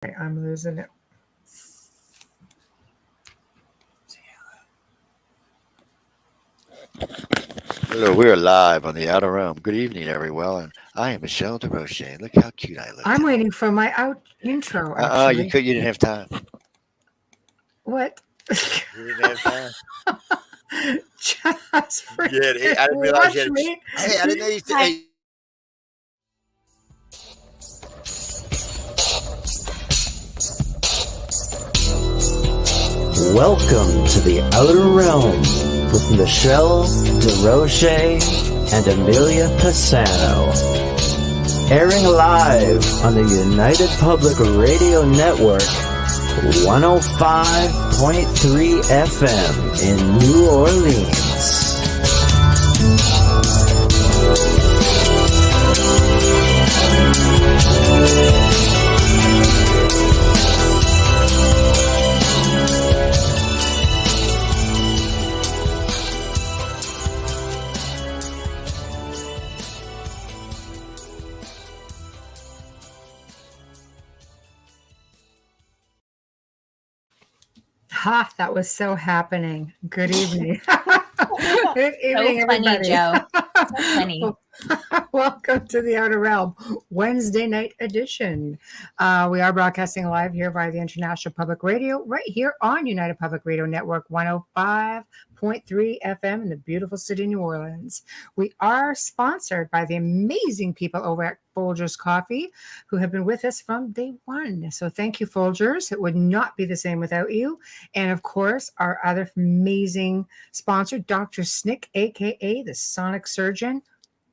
I'm losing it. Hello, we are live on the Outer Realm. Good evening, everyone. And I am Michelle Desrochers. Look how cute I look I'm today. waiting for my intro, You actually. could. You didn't have time. What? You didn't have time. Just Yeah, freaking I didn't realize you watch had. me. Hey, I didn't know you. Hi. Hey, Welcome to the Outer Realm with Michelle Desrochers and Amelia Pisano. Airing live on the United Public Radio Network, 105.3 FM in New Orleans. Ha, that was so happening. Good evening. Good So evening, funny, everybody. Joe. So funny. Welcome to the Outer Realm Wednesday night edition. We are broadcasting live here via the International Public Radio, right here on United Public Radio Network 105.3 FM in the beautiful city of New Orleans. We are sponsored by the amazing people over at Folgers Coffee, who have been with us from day one. So thank you, Folgers. It would not be the same without you. And of course, our other amazing sponsor, Dr. Snick, aka the Sonic Surgeon,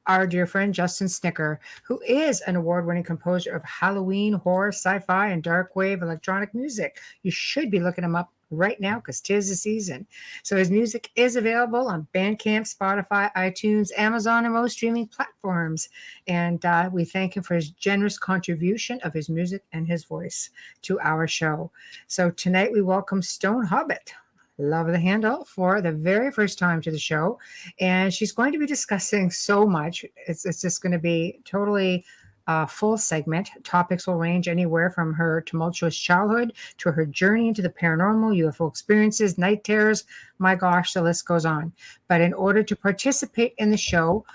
our dear friend Justin Snicker, who is an award-winning composer of Halloween, horror, sci-fi, and dark wave electronic music. You should be looking him up right now because 'tis the season. So his music is available on Bandcamp, Spotify, iTunes, Amazon, and most streaming platforms. And we thank him for his generous contribution of his music and his voice to our show. So tonight we welcome Stone Hobbit. Love the handle, for the very first time to the show. And she's going to be discussing so much. It's just going to be totally full segment. Topics will range anywhere from her tumultuous childhood to her journey into the paranormal, UFO experiences, night terrors. My gosh, the list goes on. But in order to participate in the show,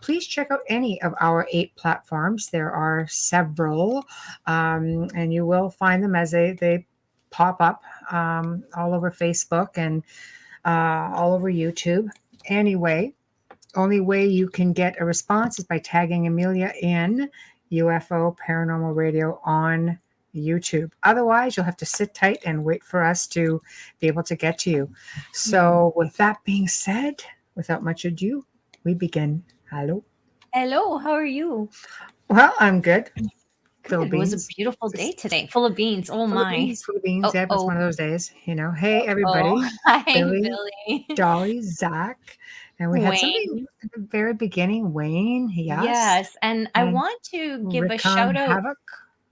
please check out any of our 8 platforms. There are several, and you will find them as they pop up all over Facebook and all over YouTube. Anyway, only way you can get a response is by tagging Amelia in UFO Paranormal Radio on YouTube. Otherwise, you'll have to sit tight and wait for us to be able to get to you. So, with that being said, without much ado, we begin. Hello. Hello, how are you? Well, I'm good. Good. It was a beautiful day today. Full of beans. Oh, my. Full of beans. Yeah, it's one of those days, you know. Hey, everybody. Oh, hi, Billy, Billy. Dolly, Zach. And we had somebody Wayne. at the very beginning. Wayne, yes. Yes. And I And want to give a Rickon shout out. Havoc.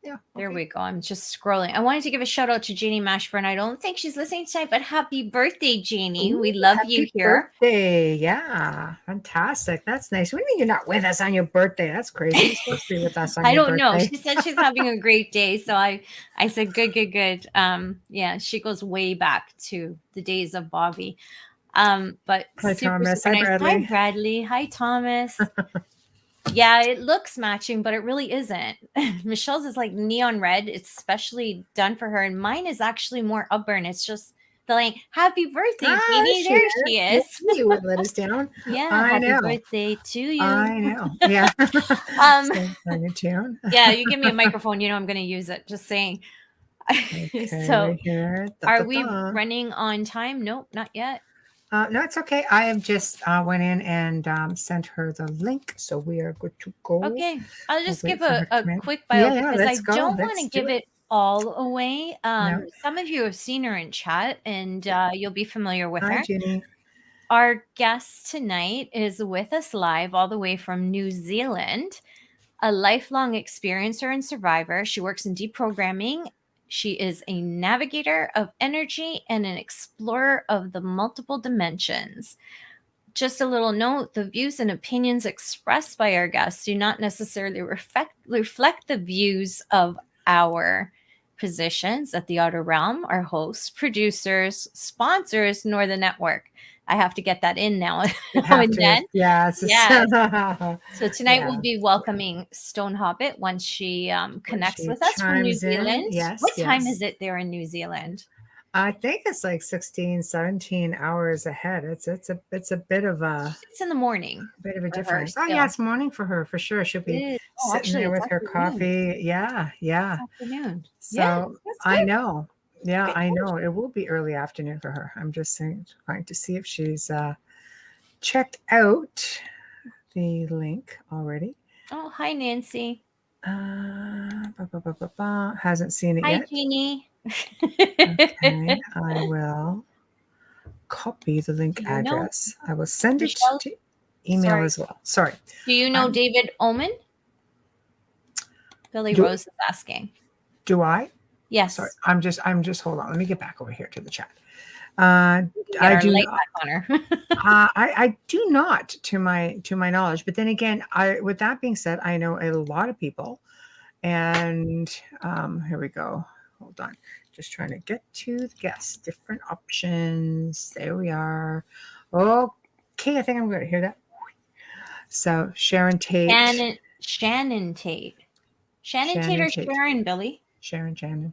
Yeah. There we go. I'm just scrolling. I wanted to give a shout out to Janie Mashburn. I don't think she's listening tonight, but happy birthday, Janie. We love you Happy here. birthday. Yeah. Fantastic. That's nice. What do you mean you're not with us on your birthday? That's crazy. You're supposed to be with us on I your don't birthday. know. She said she's having a great day. So I said, good. Yeah, she goes way back to the days of Bobby. But Hi, super, Thomas. super Hi, nice. Bradley. Hi, Bradley. Hi, Thomas. Yeah, it looks matching, but it really isn't. Michelle's is like neon red. It's specially done for her. And mine is actually more upburn. It's just the like, happy birthday, Janie. There she is. You would let us down. Yeah, I happy know. birthday to you. I know. Yeah. Sing a tune. Yeah, you give me a microphone, you know I'm going to use it. Just saying. Okay, So, right here. are we running on time? Nope, not yet. No, it's okay. I have just went in and sent her the link, so we are good to go. Okay, I'll just wait give for her to a come in. quick bio Yeah, because I let's go. don't want Let's to do give it all away. No. Some of you have seen her in chat, and you'll be familiar with Hi, her. Ginny. Our guest tonight is with us live all the way from New Zealand, a lifelong experiencer and survivor. She works in deprogramming. She is a navigator of energy and an explorer of the multiple dimensions. Just a little note, the views and opinions expressed by our guests do not necessarily reflect the views of our positions at the Outer Realm are hosts, producers, sponsors, nor the network. I have to get that in now, You now have and to. then. Yes. Yes. So tonight Yeah. we'll be welcoming Stone Hobbit once she connects she with us from New chimes in, Zealand. yes, What time yes. is it there in New Zealand? I think it's like 16, 17 hours ahead. It's a bit of a It's in the morning for her difference. Oh still. yeah, it's morning for her for sure. She'll It be is. Oh, sitting actually, there it's with her afternoon. coffee. Yeah, yeah. It's afternoon. Yeah, So that's I good. know. Yeah, Good. I know. It will be early afternoon for her. I'm just trying to see if she's checked out the link already. Oh, hi, Nancy. Hasn't seen it Hi, yet. Jeannie. Okay, I will copy the link Do you know address. I will send it Michelle? to email Sorry. as well. Sorry. Do you know David Oman? Billy Do- Rose is asking. Do I? Yes. Sorry. I'm just hold on. Let me get back over here to the chat. We I get our do light not. back on her. I do not, to my knowledge. But then again, with that being said, I know a lot of people, and here we go. Hold on, just trying to get to the guests. Different options. There we are. Okay, I think I'm going to hear that. So Sharon Tate. Shannon Tate. Shannon Tate or Tate. Sharon, Billy? Shannon.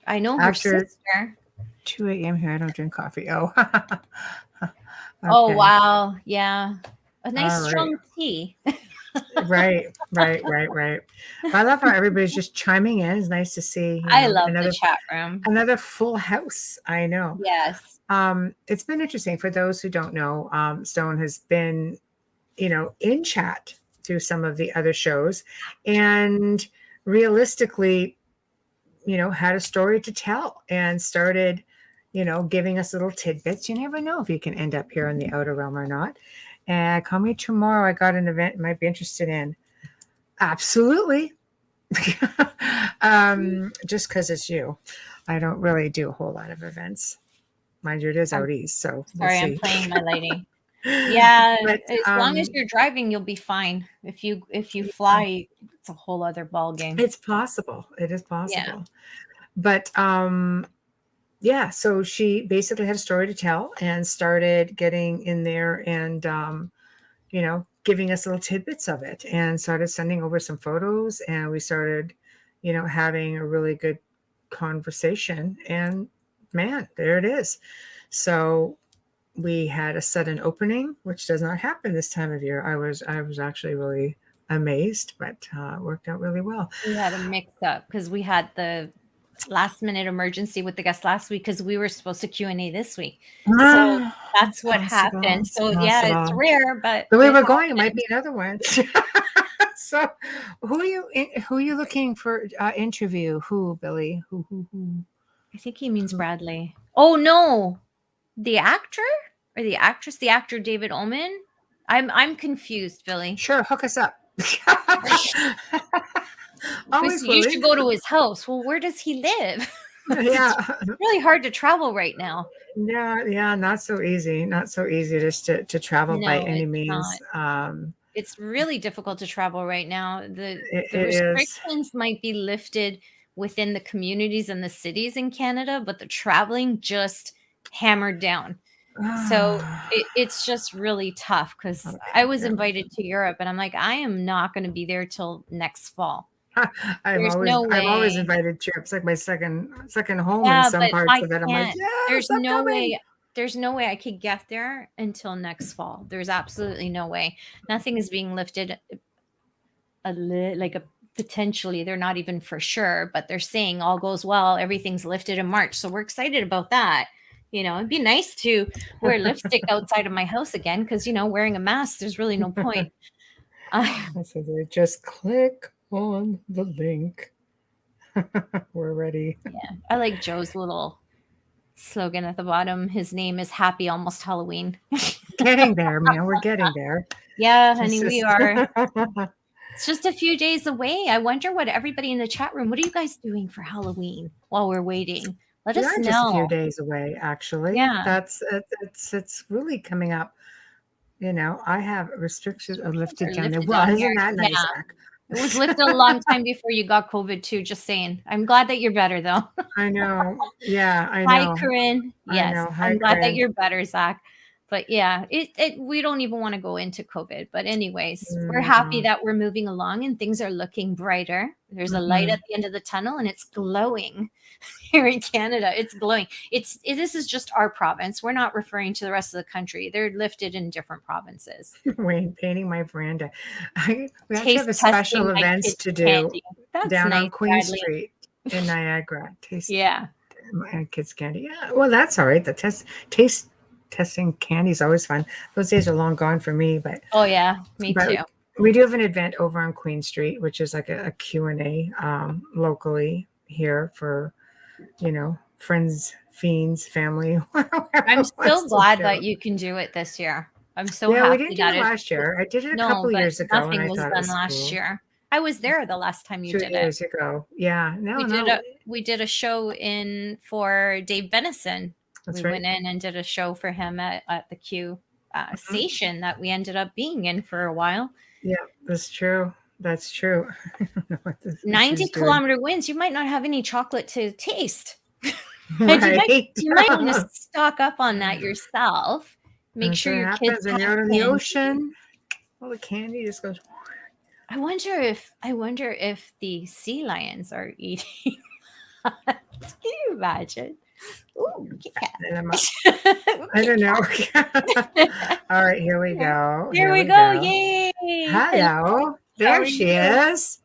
I know her After sister. 2 a.m. here, I don't drink coffee. Oh. Oh, Okay. wow. Yeah. A nice All right. strong tea. Right. I love how everybody's just chiming in. It's nice to see. I love the chat room. Another full house. I know. Yes. It's been interesting. For those who don't know, Stone has been, in chat through some of the other shows, and realistically, had a story to tell and started, giving us little tidbits. You never know if you can end up here in the Outer Realm or not. And call me tomorrow. I got an event you might be interested in. Absolutely. Just because it's you. I don't really do a whole lot of events. Mind you, it is out east, so we'll Sorry, see. I'm playing my lighting. Yeah, But, as long as you're driving, you'll be fine. If you fly, it's a whole other ball game. It's possible. It is possible. Yeah. But yeah, so she basically had a story to tell and started getting in there and giving us little tidbits of it, and started sending over some photos, and we started having a really good conversation, and man, there it is. So we had a sudden opening, which does not happen this time of year. I was actually really amazed, but it worked out really well. We had a mix up because we had the last minute emergency with the guest last week because we were supposed to Q&A this week. So that's what happened. So yeah, it's rare, but the way we're going, it might be another one. So who are you looking for interview? Who, Billy? Who? I think he means Bradley. Oh no. The actor or the actress? The actor David Ullman? I'm confused, Billy. Sure, hook us up. You should go to his house. Well, where does he live? Yeah. It's really hard to travel right now. Yeah, not so easy. Not so easy just to travel by any means. It's really difficult to travel right now. The restrictions might be lifted within the communities and the cities in Canada, but the traveling just hammered down. So it's just really tough because I was invited to Europe and I'm like, I am not going to be there till next fall. I'm always invited to trips, like my second home in some parts of it. I'm like, there's no way. There's no way I could get there until next fall. There's absolutely no way. Nothing is being lifted. Potentially, they're not even for sure, but they're saying all goes well. Everything's lifted in March, so we're excited about that. It'd be nice to wear lipstick outside of my house again because wearing a mask, there's really no point. So they just click on the link. We're ready. Yeah, I like Joe's little slogan at the bottom. His name is Happy Almost Halloween. Getting there, man. We're getting there. Yeah, honey, we are. It's just a few days away. I wonder what everybody in the chat room, what are you guys doing for Halloween while we're waiting? Let us know. Just a few days away, actually. Yeah. It's really coming up. I have restrictions lifted down there. Well, isn't that nice, Zach? It was lifted a long time before you got COVID too. Just saying. I'm glad that you're better though. I know. Yeah, I Hi, know. Corinne. I Yes, know. Hi, I'm glad that Corinne. you're better, Zach. But yeah, we don't even want to go into COVID. But anyways, we're happy that we're moving along and things are looking brighter. There's a light at the end of the tunnel and it's glowing here in Canada. It's glowing. This is just our province. We're not referring to the rest of the country. They're lifted in different provinces. Wayne painting my veranda. We actually Taste have a special testing my events kids' to do candy. That's down nice, on Queen Bradley. Street in Niagara. Taste Yeah. my kids' candy. Yeah, well, that's all right. The taste testing candy is always fun. Those days are long gone for me, but Oh yeah, me but too. we do have an event over on Queen Street, which is like a Q&A locally here for, friends, fiends, family. I'm so glad that you can do it this year. I'm so we happy didn't do that it last year. I did it a no, couple but years ago, and nothing I was thought it done was last cool. year. I was there the last time you 2 did years it. ago. Yeah, We did a show for Dave Benison. That's We right. went in and did a show for him at the Q station that we ended up being in for a while. Yeah, that's true. That's true. I don't know what this 90-kilometer winds. You might not have any chocolate to taste. Right. You might want to stock up on that yourself. Make That's sure what your happens kids when you're have out in the candy. ocean. All the candy just goes. I wonder if the sea lions are eating. Can you imagine? Ooh, I don't know. All right, here we go. Here we go. Yay! Hello. There she is.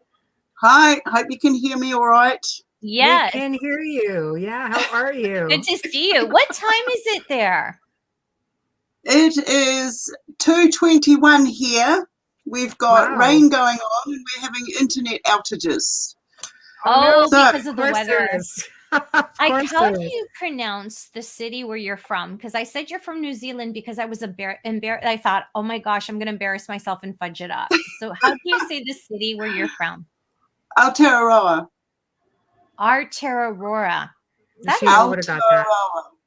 Hi, hope you can hear me all right. Yes. We can hear you. Yeah, how are you? Good to see you. What time is it there? It is 2:21 here. We've got rain going on and we're having internet outages. Oh, no. because of the weather. How do you pronounce the city where you're from? Because I said you're from New Zealand because I was embarrassed. I thought, oh my gosh, I'm going to embarrass myself and fudge it up. So how do you say the city where you're from? Aotearoa. Aotearoa. That's Aotearoa.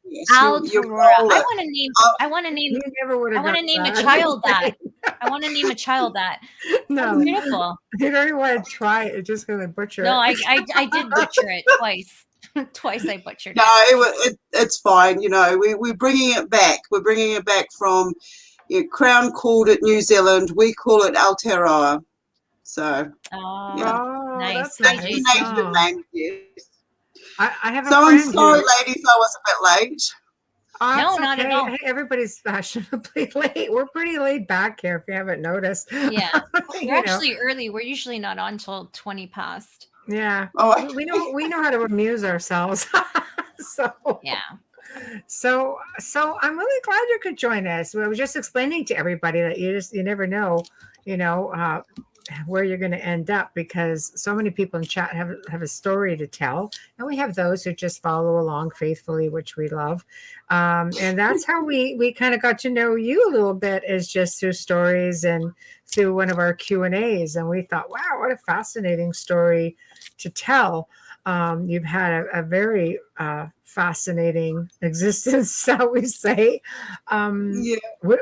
Yes, Aotearoa. I want to name You never would have. I want to name a child that. I want to name a child that. No, that's beautiful. You don't even want to try it. You're just going to butcher it. No, I did butcher it twice. Twice I butchered it. No, it's fine. We're bringing it back. We're bringing it back from Crown called it New Zealand. We call it Aotearoa. So, nice. That's the native name, yes. I have a friend. I'm sorry, ladies, I was a bit late. No, not at all. Hey, everybody's fashionably late. We're pretty laid back here, if you haven't noticed. Yeah, we're actually early. We're usually not on till 20 past. Yeah. Oh, we know how to amuse ourselves. So yeah. So I'm really glad you could join us. I was just explaining to everybody that you never know, where you're going to end up, because so many people in chat have a story to tell, and we have those who just follow along faithfully, which we love, and that's how we kind of got to know you a little bit, is just through stories and through one of our Q&As, and we thought, wow, what a fascinating story to tell. You've had a very fascinating existence, shall we say. Where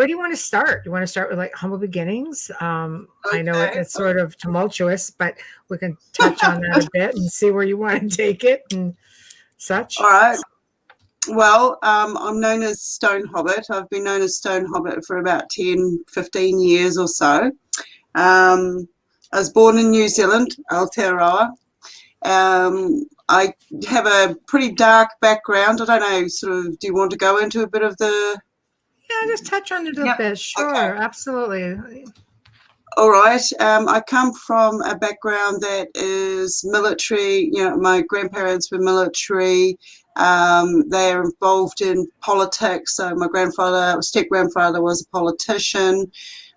do you want to start? Do you want to start with like humble beginnings? I know it's sort of tumultuous, but we can touch on that a bit and see where you want to take it and such. All right. Well, I'm known as Stone Hobbit. I've been known as Stone Hobbit for about 10, 15 years or so. I was born in New Zealand, Aotearoa. I have a pretty dark background. I don't know, do you want to go into a bit of the... Yeah, just touch on it a bit. Sure, okay. Absolutely. All right. I come from a background that is military. My grandparents were military. They are involved in politics. So my step-grandfather was a politician.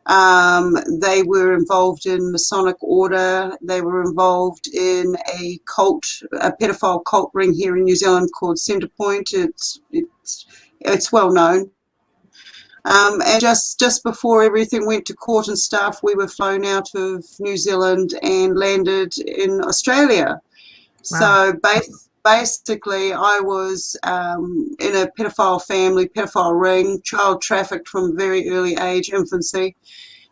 They were involved in Masonic order. They were involved in a pedophile cult ring here in New Zealand called Centrepoint. It's well known. And just before everything went to court and stuff, we were flown out of New Zealand and landed in Australia. Wow. So basically, I was in a pedophile family, pedophile ring, child trafficked from a very early age, infancy.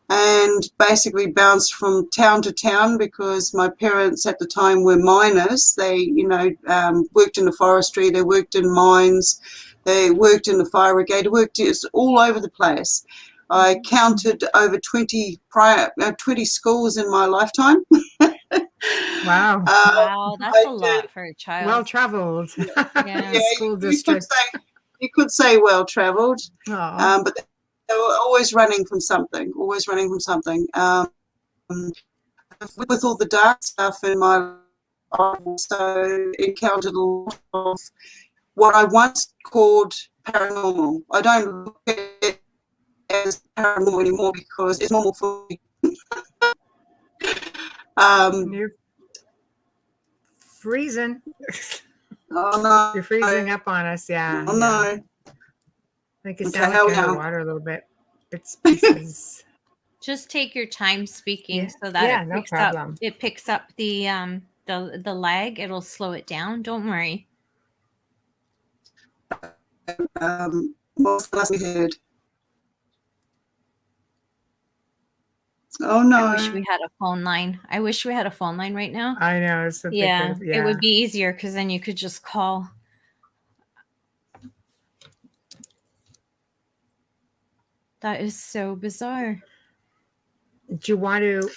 and basically bounced from town to town because my parents at the time were miners. They, worked in the forestry, they worked in mines, they worked in the fire brigade, they worked just all over the place. I counted over 20 schools in my lifetime. Wow. Wow, that's I a lot for a child. Well traveled. Yeah. School district. You could say well traveled, Aw. but they were always running from something. With all the dark stuff in my life, I also encountered a lot of what I once called paranormal. I don't look at it as paranormal anymore because it's normal for me. You're freezing. Oh no! You're freezing up on us. Yeah. Oh no! I think you Okay, sound how like you're now? underwater a little bit. It's pieces. Just take your time speaking Yeah. so that Yeah, it no picks problem. up. It picks up the lag. It'll slow it down. Don't worry. What's the last we heard? Oh no! I wish we had a phone line. I wish we had a phone line right now. I know. It's a Yeah, big, it would be easier because then you could just call. That is so bizarre. Do you want to?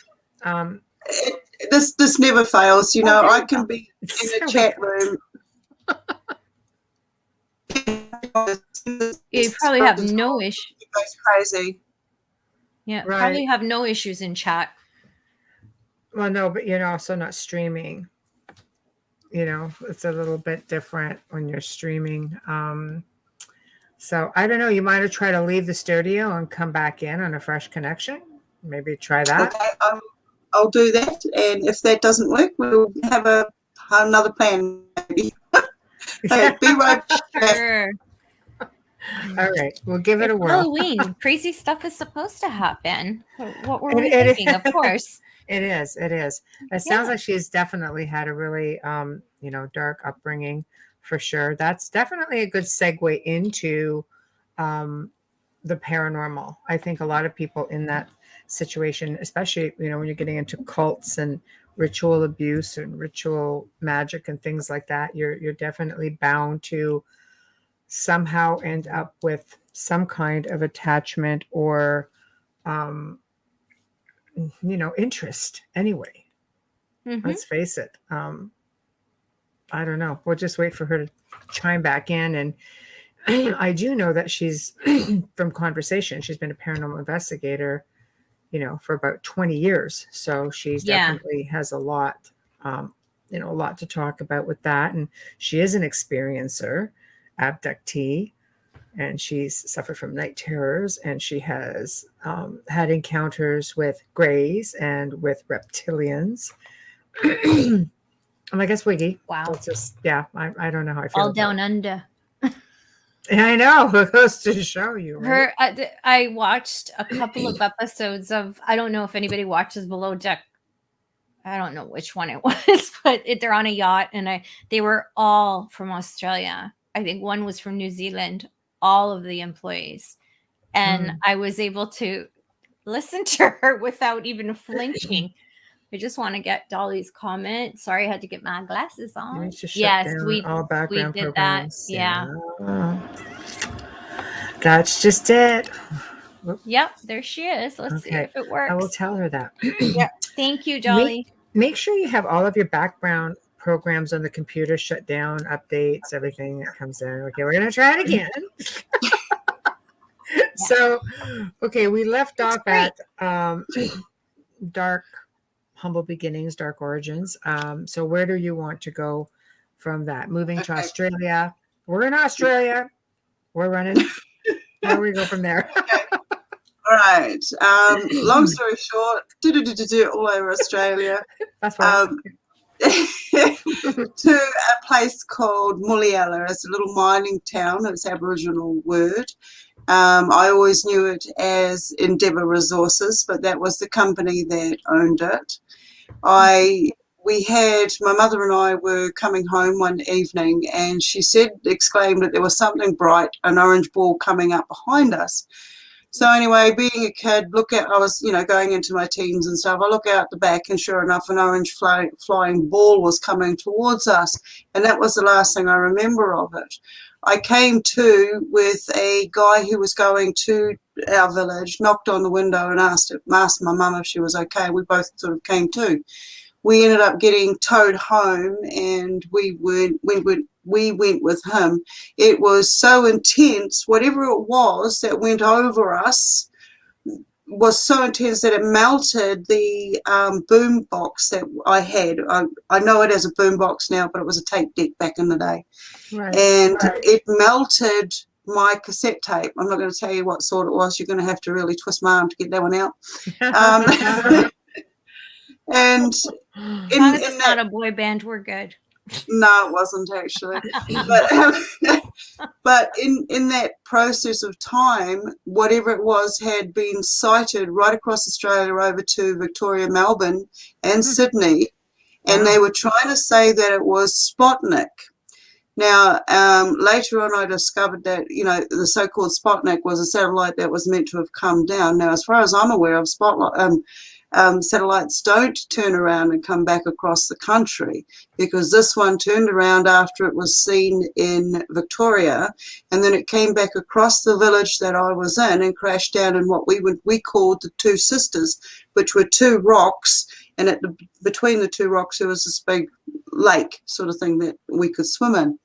This never fails. there I we can go. be in a chat room. You probably have no issue. It goes crazy. Yeah, Right. probably have no issues in chat. Well, no, but you're also not streaming. It's a little bit different when you're streaming. So I don't know. You might have tried to leave the studio and come back in on a fresh connection. Maybe try that. Okay, I'll do that, and if that doesn't work, we'll have another plan. Maybe. Hey, be right back. Sure. All right, we'll give it a whirl. Halloween. Crazy stuff is supposed to happen. What were we It- thinking? Of course. It is. It sounds like she's definitely had a really, dark upbringing for sure. That's definitely a good segue into the paranormal. I think a lot of people in that situation, especially, when you're getting into cults and ritual abuse and ritual magic and things like that, you're definitely bound to somehow end up with some kind of attachment or interest anyway. Mhm. Let's face it. I don't know. We'll just wait for her to chime back in. And I do know that she's from conversation. She's been a paranormal investigator, for about 20 years. So she's definitely has a lot, a lot to talk about with that. And she is an experiencer, abductee, and she's suffered from night terrors, and she has had encounters with greys and with reptilians. I guess Wiggy. Wow. It's just, I don't know how I feel. All down under. I know. It goes to show you. Right? I watched a couple of episodes of, I don't know if anybody watches Below Deck. I don't know which one it was, but they're on a yacht, and they were all from Australia. I think one was from New Zealand, all of the employees. And I was able to listen to her without even flinching. I just want to get Dolly's comment. Sorry, I had to get my glasses on. Yes, all background did programs. that. Yeah. That's just it. Yep, there she is. Let's see if it works. I will tell her that. Yep. Thank you, Dolly. Make sure you have all of your background programs on the computer shut down, updates, everything that comes in. Okay, we're going to try it again. So, we left off at dark, humble beginnings, dark origins. So where do you want to go from that? Moving to Australia. We're in Australia. We're running. Where do we go from there? All right. Long story short, all over Australia. That's right. To a place called Muliella. It's a little mining town. It's Aboriginal word. I always knew it as Endeavour Resources, but that was the company that owned it. My mother and I were coming home one evening, and she exclaimed that there was something bright, an orange ball coming up behind us. So anyway, being a kid, I was, going into my teens and stuff. I look out the back, and sure enough, an orange flying ball was coming towards us. And that was the last thing I remember of it. I came to with a guy who was going to our village, knocked on the window and asked my mum if she was okay. We both sort of came to. We ended up getting towed home, and we went with him. It was so intense, whatever it was that went over us was so intense that it melted the boom box that I had. I know it as a boom box now, but it was a tape deck back in the day. Right. And it melted my cassette tape. I'm not going to tell you what sort it was. You're going to have to really twist my arm to get that one out. And As long as it's not a boy band, we're good. no, it wasn't actually. But in that process of time, whatever it was had been sighted right across Australia over to Victoria, Melbourne, and Sydney, and they were trying to say that it was Sputnik. Now, later on, I discovered that, the so-called Sputnik was a satellite that was meant to have come down. Now, as far as I'm aware of, satellites don't turn around and come back across the country, because this one turned around after it was seen in Victoria, and then it came back across the village that I was in and crashed down in what we called the Two Sisters, which were two rocks, and between the two rocks there was this big lake sort of thing that we could swim in.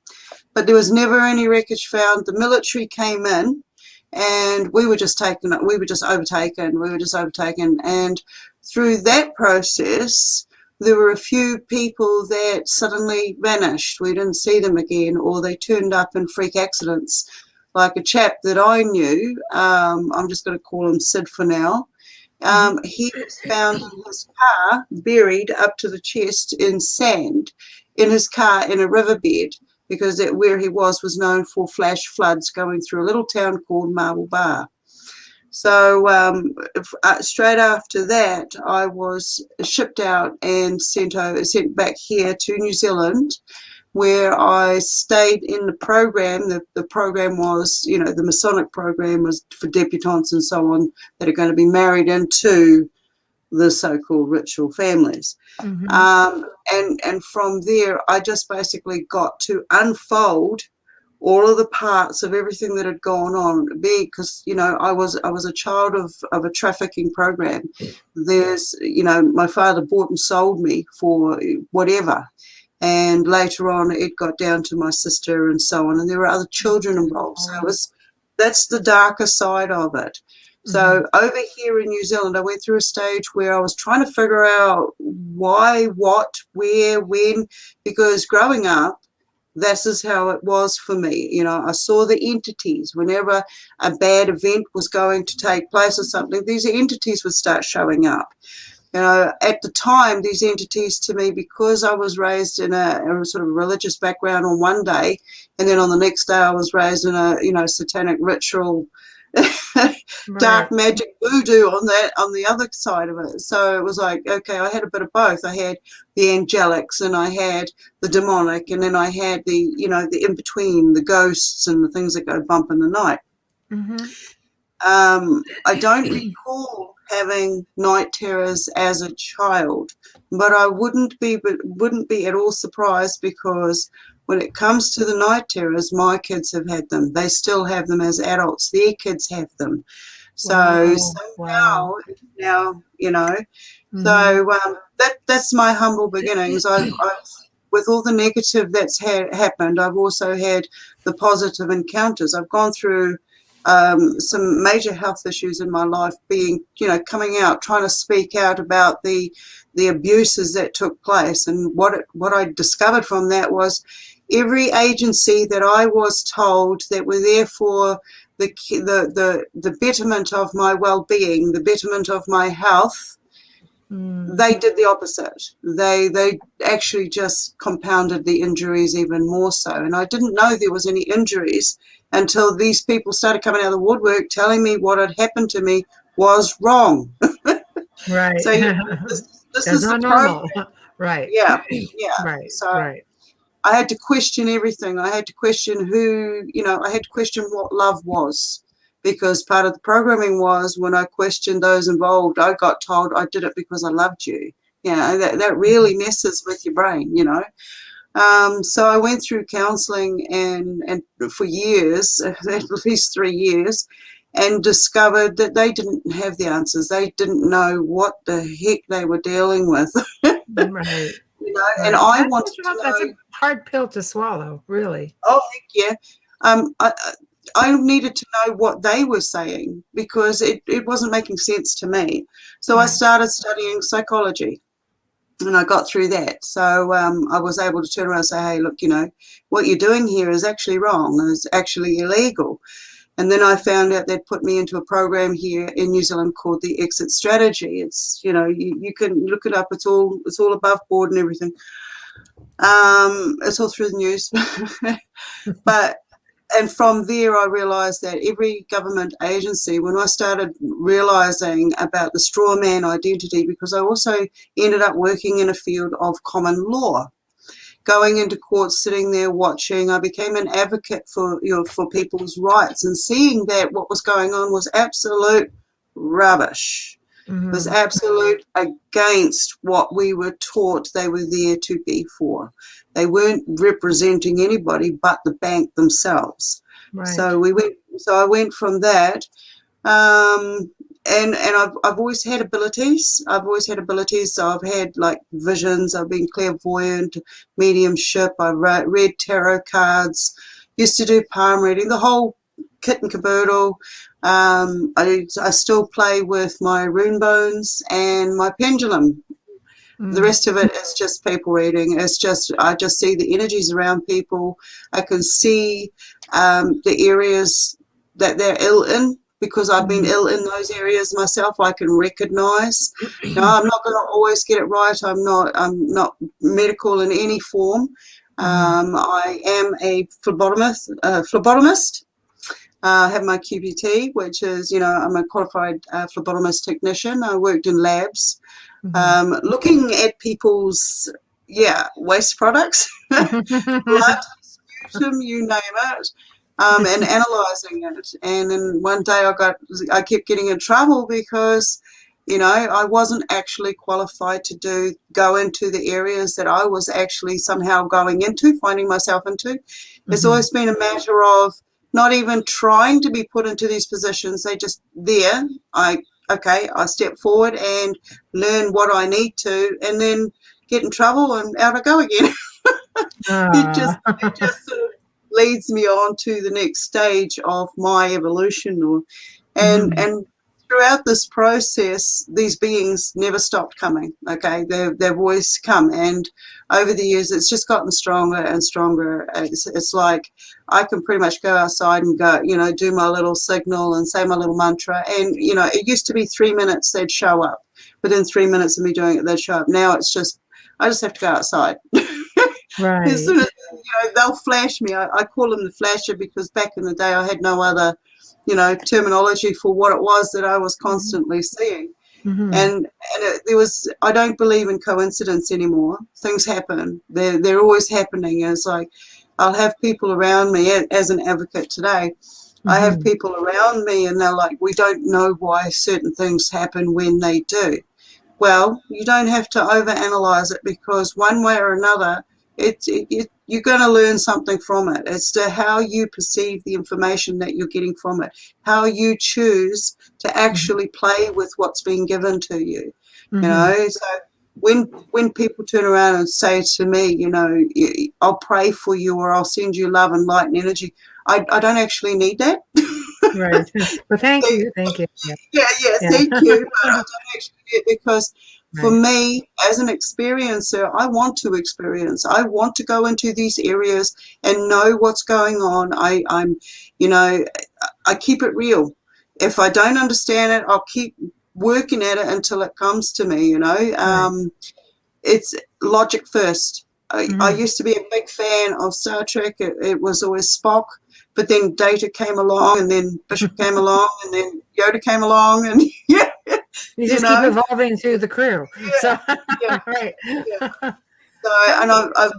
But there was never any wreckage found. The military came in, and we were just overtaken. And through that process, there were a few people that suddenly vanished. We didn't see them again, or they turned up in freak accidents. Like a chap that I knew, I'm just going to call him Sid for now. He was found in his car, buried up to the chest in sand, in his car in a riverbed, because where he was known for flash floods going through a little town called Marble Bar. So straight after that, I was shipped out and sent back here to New Zealand, where I stayed in the program. The program was, the Masonic program was for debutantes and so on that are going to be married into the so-called ritual families. And from there, I just basically got to unfold all of the parts of everything that had gone on, because I was a child of a trafficking program. There's my father bought and sold me for whatever, and later on it got down to my sister and so on, and there were other children involved. So that's the darker side of it. So over here in New Zealand, I went through a stage where I was trying to figure out why, what, where, when, because growing up, this is how it was for me. I saw the entities. Whenever a bad event was going to take place or something, these entities would start showing up. At the time, these entities to me, because I was raised in a sort of religious background on one day, and then on the next day I was raised in a satanic ritual, dark magic voodoo on the other side of it. So it was like, okay, I had a bit of both. I had the angelics, and I had the demonic, and then I had the the in-between, the ghosts and the things that go bump in the night. I don't recall having night terrors as a child, but I wouldn't be at all surprised, because when it comes to the night terrors, my kids have had them. They still have them as adults. Their kids have them. So somehow now, So that's my humble beginnings. I've with all the negative that's happened, I've also had the positive encounters. I've gone through some major health issues in my life, being, coming out, trying to speak out about the abuses that took place. And what I discovered from that was every agency that I was told that were there for the betterment of my well-being, the betterment of my health, they did the opposite. They actually just compounded the injuries even more so. And I didn't know there was any injuries until these people started coming out of the woodwork telling me what had happened to me was wrong. Right. So this is not normal. Right. Yeah. Right. So right. I had to question everything. I had to question I had to question what love was. because part of the programming was when I questioned those involved, I got told I did it because I loved you. You know, that really messes with your brain, you know. So I went through counselling and for years, at least 3 years, and discovered that they didn't have the answers. They didn't know what the heck they were dealing with. Right. You know, and Right. I wanted to That's know. a hard pill to swallow, really. Oh, heck yeah. I needed to know what they were saying because it wasn't making sense to me. So I Right. started studying psychology. And I got through that. So I was able to turn around and say, hey, look, you know, what you're doing here is actually wrong. It's actually illegal. And then I found out they'd put me into a program here in New Zealand called the Exit Strategy. It's, you know, you can look it up. It's all above board and everything. It's all through the news. And from there, I realised that every government agency, when I started realising about the straw man identity, because I also ended up working in a field of common law, going into court, sitting there watching, I became an advocate for, you know, for people's rights, and seeing that what was going on was absolute rubbish. Mhm. Was absolute against what we were taught they were there to be for. They weren't representing anybody but the bank themselves. Right. So I went from that, and I've always had abilities. So I've had like visions. I've been clairvoyant, mediumship. I read tarot cards. Used to do palm reading. The whole kit and caboodle. I still play with my rune bones and my pendulum. The rest of it is just people reading. It's just, I just see the energies around people. I can see the areas that they're ill in, because I've been ill in those areas myself. I can recognize. No, I'm not going to always get it right. I'm not medical in any form. I am a phlebotomist. I have my QPT, which is, you know, I'm a qualified phlebotomist technician. I worked in labs, looking at people's, waste products, blood, sputum, you name it, and analysing it. And then one day I kept getting in trouble because, you know, I wasn't actually qualified to go into the areas that I was actually somehow going into, finding myself into. It's always been a matter of not even trying to be put into these positions. They just there. I step forward and learn what I need to, and then get in trouble and out I go again. It just sort of leads me on to the next stage of my evolution. And throughout this process, these beings never stopped coming. Okay, they've always come, and over the years, it's just gotten stronger and stronger. It's like I can pretty much go outside and go, you know, do my little signal and say my little mantra. And you know, it used to be 3 minutes they'd show up. Within 3 minutes of me doing it, they'd show up. Now it's just, I just have to go outside. Right. As soon as, you know, they'll flash me. I call them the flasher, because back in the day I had no other, you know, terminology for what it was that I was constantly seeing. And I don't believe in coincidence anymore. Things happen. They're always happening. It's like, I'll have people around me as an advocate today. I have people around me and they're like, we don't know why certain things happen when they do. Well, you don't have to overanalyze it, because one way or another, you're going to learn something from it. It's to how you perceive the information that you're getting from it, how you choose to actually play with what's being given to you. You know, so when people turn around and say to me, you know, I'll pray for you, or I'll send you love and light and energy, I don't actually need that. Right. Well, thank you. Yeah, thank you. But I don't actually need it, because for me, as an experiencer, I want to experience. I want to go into these areas and know what's going on. I'm, you know, I keep it real. If I don't understand it, I'll keep working at it until it comes to me, you know. It's logic first. I used to be a big fan of Star Trek. It was always Spock. But then Data came along, and then Bishop came along, and then Yoda came along, and You just keep evolving through the crew. Yeah, So, yeah, right. yeah. So, and I've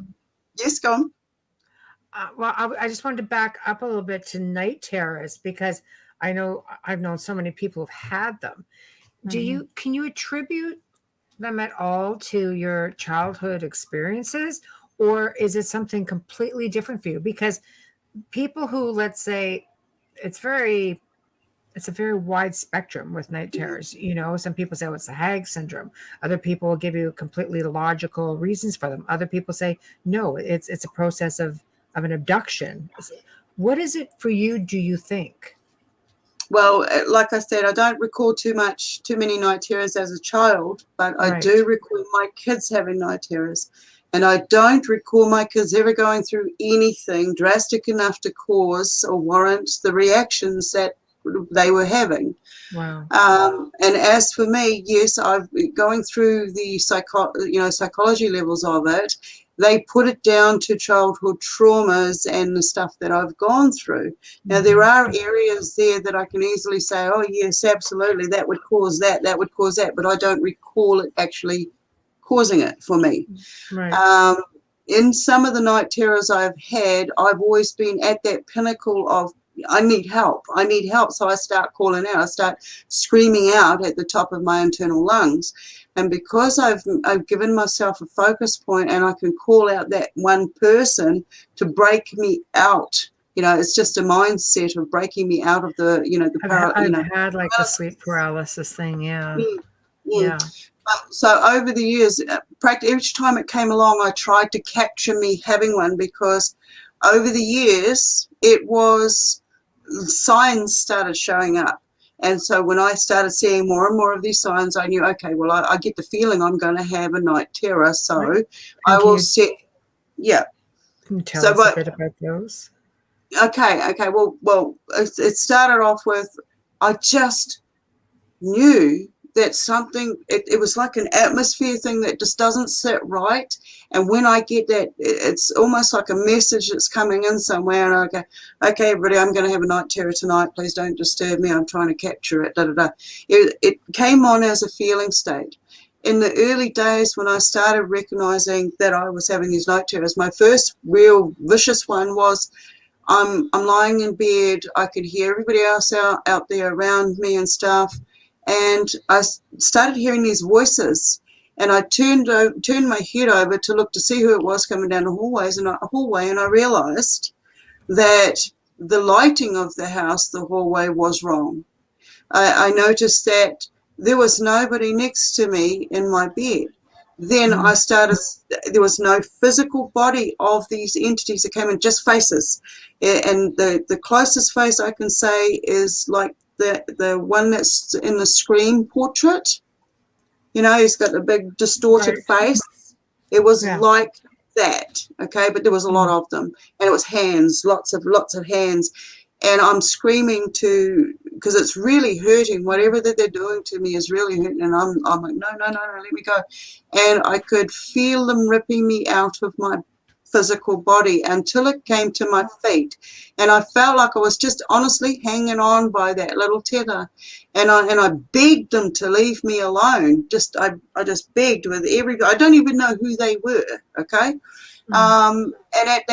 yes, go on. Well, I just wanted to back up a little bit to night terrors, because I know I've known so many people who've had them. Can you attribute them at all to your childhood experiences, or is it something completely different for you? Because people who, let's say, it's very it's a very wide spectrum with night terrors. You know, some people say, oh, it's the hag syndrome. Other people will give you completely logical reasons for them. Other people say, no, it's a process of an abduction. What is it for you, do you think? Well, like I said, I don't recall too many night terrors as a child, but I Right. do recall my kids having night terrors. And I don't recall my kids ever going through anything drastic enough to cause or warrant the reactions that they were having. Wow. And as for me, yes, I've going through the psychology levels of it. They put it down to childhood traumas and the stuff that I've gone through. Now, there are areas there that I can easily say, oh, yes, absolutely, that would cause that, that would cause that, but I don't recall it actually causing it for me. Right. In some of the night terrors I've had, I've always been at that pinnacle of, I need help. I need help. So I start calling out. I start screaming out at the top of my internal lungs. And because I've given myself a focus point and I can call out that one person to break me out, you know, it's just a mindset of breaking me out of the, I've had like the sleep paralysis thing. Yeah. Mm, mm. Yeah. So over the years, practically each time it came along, I tried to capture me having one, because over the years, it was signs started showing up. And so when I started seeing more and more of these signs, I knew, okay, well, I get the feeling I'm going to have a night terror. So Right. I And will set, yeah. can you tell So, us a but, bit about those? okay. Well, it started off with, I just knew that something, it was like an atmosphere thing that just doesn't sit right. And when I get that, it's almost like a message that's coming in somewhere, and I go, okay, everybody, I'm going to have a night terror tonight. Please don't disturb me. I'm trying to capture it. Da, da, da. It came on as a feeling state. In the early days when I started recognizing that I was having these night terrors, my first real vicious one was, I'm lying in bed. I could hear everybody else out there around me and stuff. And I started hearing these voices, and I turned my head over to look to see who it was coming down the hallway, and I realized that the lighting of the house, the hallway, was wrong. I noticed that there was nobody next to me in my bed. Then I started, there was no physical body of these entities that came in, just faces. And the closest face I can say is like the one that's in the Scream portrait. You know, he's got the big distorted face. It was like that, okay? But there was a lot of them. And it was hands, lots of hands. And I'm screaming because it's really hurting. Whatever that they're doing to me is really hurting. And I'm like, no, let me go. And I could feel them ripping me out of my physical body until it came to my feet. And I felt like I was just honestly hanging on by that little tether. And I begged them to leave me alone. I just begged with I don't even know who they were, okay? And at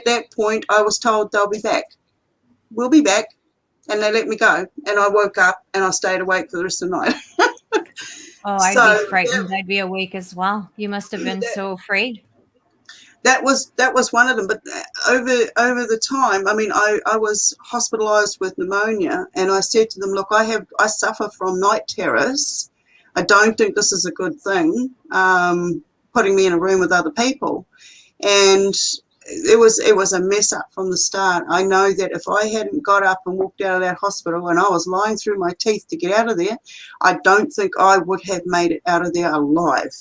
that point, I was told they'll be back. We'll be back. And they let me go. And I woke up and I stayed awake for the rest of the night. Oh, I'd be frightened. I'd be awake as well. You must have been so afraid. That was one of them. But over the time, I mean, I was hospitalized with pneumonia, and I said to them, look, I suffer from night terrors. I don't think this is a good thing, putting me in a room with other people. And it was a mess up from the start. I know that if I hadn't got up and walked out of that hospital and I was lying through my teeth to get out of there, I don't think I would have made it out of there alive.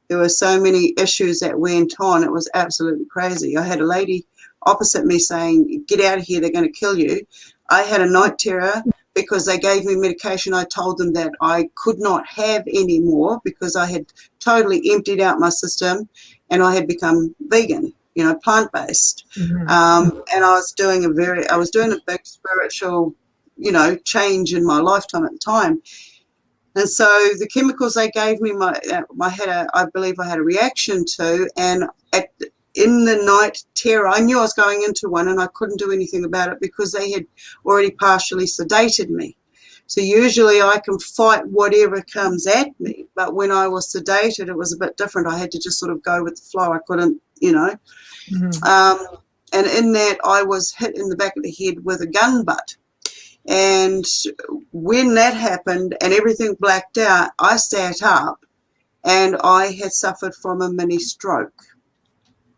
There were so many issues that went on. It was absolutely crazy. I had a lady opposite me saying, get out of here, they're going to kill you. I had a night terror because they gave me medication. I told them that I could not have any more because I had totally emptied out my system and I had become vegan, you know, plant-based. And I was doing a big spiritual, you know, change in my lifetime at the time. And so the chemicals they gave me, I believe I had a reaction to, and in the night terror, I knew I was going into one and I couldn't do anything about it because they had already partially sedated me. So usually I can fight whatever comes at me, but when I was sedated, it was a bit different. I had to just sort of go with the flow. I couldn't, and in that I was hit in the back of the head with a gun butt. And when that happened and everything blacked out, I sat up and I had suffered from a mini stroke,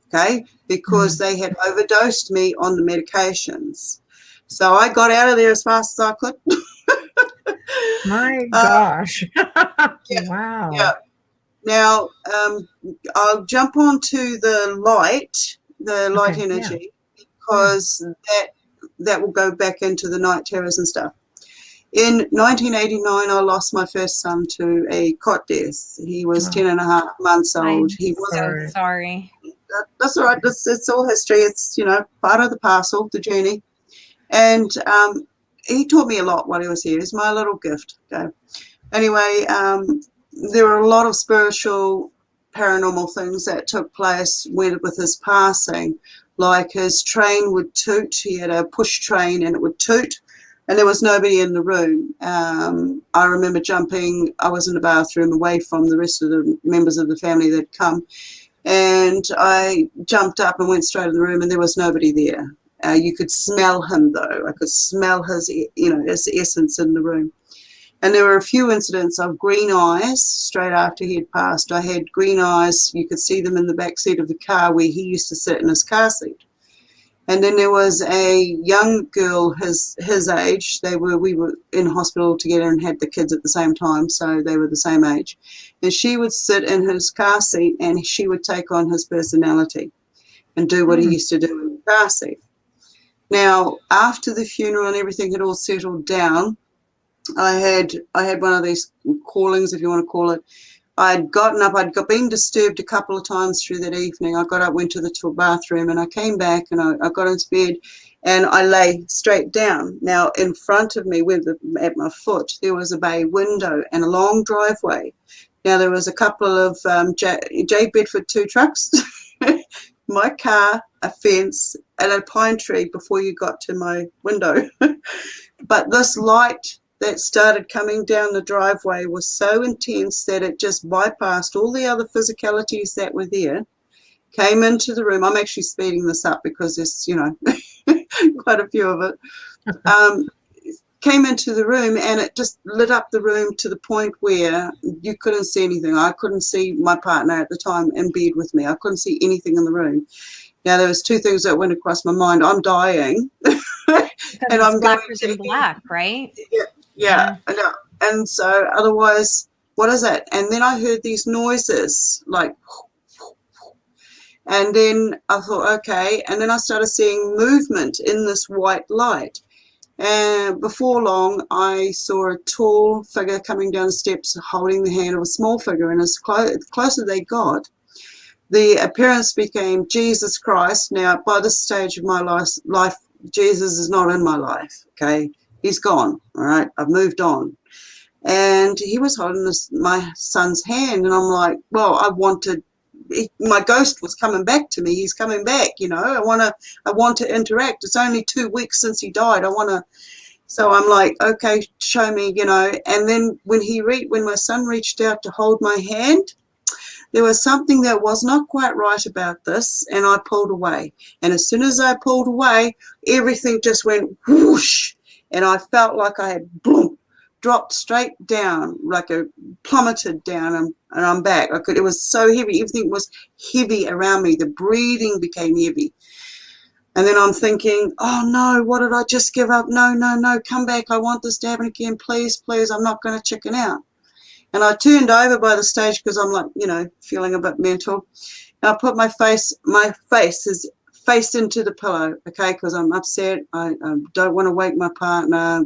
okay, because they had overdosed me on the medications. So I got out of there as fast as I could. My gosh. Wow. Yeah. Now, I'll jump onto the light Okay, energy, because that will go back into the night terrors and stuff. In 1989, I lost my first son to a cot death. He was 10 and a half months old. He was So sorry. That's all right. It's all history. It's, part of the parcel, the journey. And he taught me a lot while he was here. He's my little gift. Okay. Anyway, there were a lot of spiritual, paranormal things that took place with his passing. Like his train would toot. He had a push train and it would toot, and there was nobody in the room. I remember jumping. I was in the bathroom away from the rest of the members of the family that had come, and I jumped up and went straight in the room, and there was nobody there. You could smell him, though. I could smell his, his essence in the room. And there were a few incidents of green eyes straight after he had passed. I had green eyes. You could see them in the back seat of the car where he used to sit in his car seat. And then there was a young girl his age. We were in hospital together and had the kids at the same time, so they were the same age. And she would sit in his car seat and she would take on his personality and do what he used to do in the car seat. Now, after the funeral and everything had all settled down, I had one of these callings, if you want to call it. I'd gotten up. I'd been disturbed a couple of times through that evening. I got up, went to the bathroom, and I came back, and I got into bed, and I lay straight down. Now, in front of me, at my foot, there was a bay window and a long driveway. Now, there was a couple of J. Bedford 2 trucks, my car, a fence, and a pine tree before you got to my window. But this light that started coming down the driveway was so intense that it just bypassed all the other physicalities that were there, came into the room. I'm actually speeding this up because there's, quite a few of it. Came into the room and it just lit up the room to the point where you couldn't see anything. I couldn't see my partner at the time in bed with me. I couldn't see anything in the room. Now, there was two things that went across my mind. I'm dying. And I'm going to black, right? Yeah. And so otherwise, what is that? And then I heard these noises like, and then I thought, okay. And then I started seeing movement in this white light. And before long, I saw a tall figure coming down the steps holding the hand of a small figure. And as closer they got, the appearance became Jesus Christ. Now, by this stage of my life, Jesus is not in my life, okay? He's gone, all right? I've moved on. And he was holding my son's hand, and I'm like, well, my ghost was coming back to me. He's coming back, I want to interact. It's only 2 weeks since he died. So I'm like, okay, show me, And then when my son reached out to hold my hand, there was something that was not quite right about this, and I pulled away. And as soon as I pulled away, everything just went whoosh, and I felt like I had dropped straight down, like a plummeted down, and I'm back. It was so heavy. Everything was heavy around me. The breathing became heavy. And then I'm thinking, oh no, what did I just give up? No, come back. I want this to happen again. Please, I'm not going to chicken out. And I turned over by the stage because I'm like, feeling a bit mental. And I put my face is faced into the pillow, okay, because I'm upset. I don't want to wake my partner,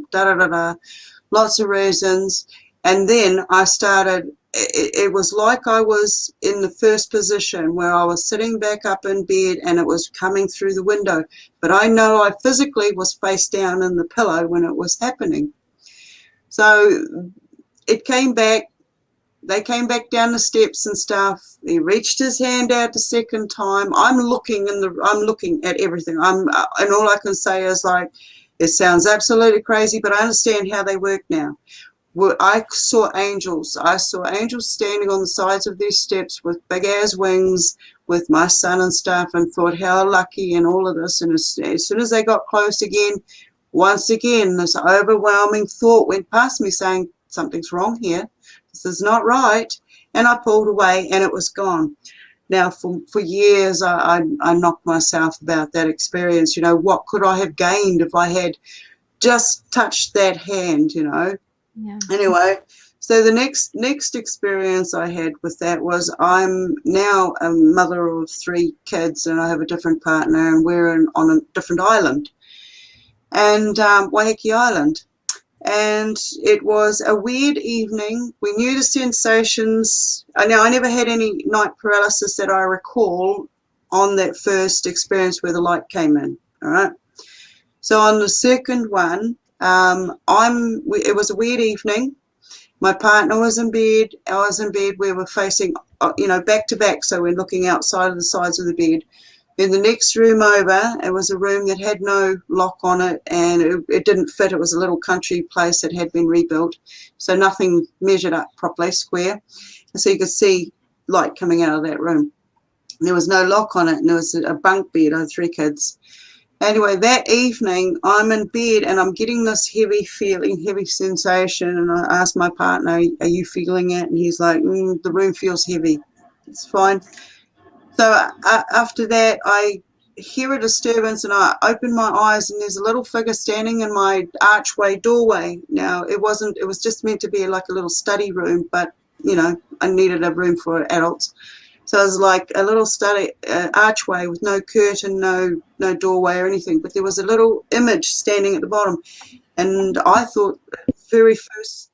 lots of reasons. And then I started, it was like I was in the first position where I was sitting back up in bed and it was coming through the window. But I know I physically was face down in the pillow when it was happening. So it came back, they came back down the steps and stuff. He reached his hand out the second time. I'm looking at everything. And all I can say is, like, it sounds absolutely crazy, but I understand how they work now. I saw angels. I saw angels standing on the sides of these steps with big ass wings, with my son and stuff, and thought how lucky and all of this. And as soon as they got close again, once again, this overwhelming thought went past me saying, something's wrong here. This is not right. And I pulled away and it was gone. Now, for years, I knocked myself about that experience. You know, what could I have gained if I had just touched that hand, you know? Yeah. Anyway, so the next experience I had with that was, I'm now a mother of 3 kids and I have a different partner, and we're on a different island, and Waiheke Island. And it was a weird evening. We knew the sensations. Now, I never had any night paralysis that I recall on that first experience where the light came in, all right? So on the second one, it was a weird evening. My partner was in bed. I was in bed. We were facing, back to back, so we're looking outside of the sides of the bed. In the next room over, it was a room that had no lock on it, and it didn't fit. It was a little country place that had been rebuilt, so nothing measured up properly, square. And so you could see light coming out of that room. There was no lock on it, and there was a bunk bed. I had 3 kids. Anyway, that evening, I'm in bed, and I'm getting this heavy feeling, heavy sensation, and I asked my partner, are you feeling it? And he's like, the room feels heavy. It's fine. So after that, I hear a disturbance, and I open my eyes, and there's a little figure standing in my doorway. Now, it was just meant to be like a little study room, but, I needed a room for adults. So it was like a little study archway with no curtain, no doorway or anything, but there was a little image standing at the bottom. And I thought, very first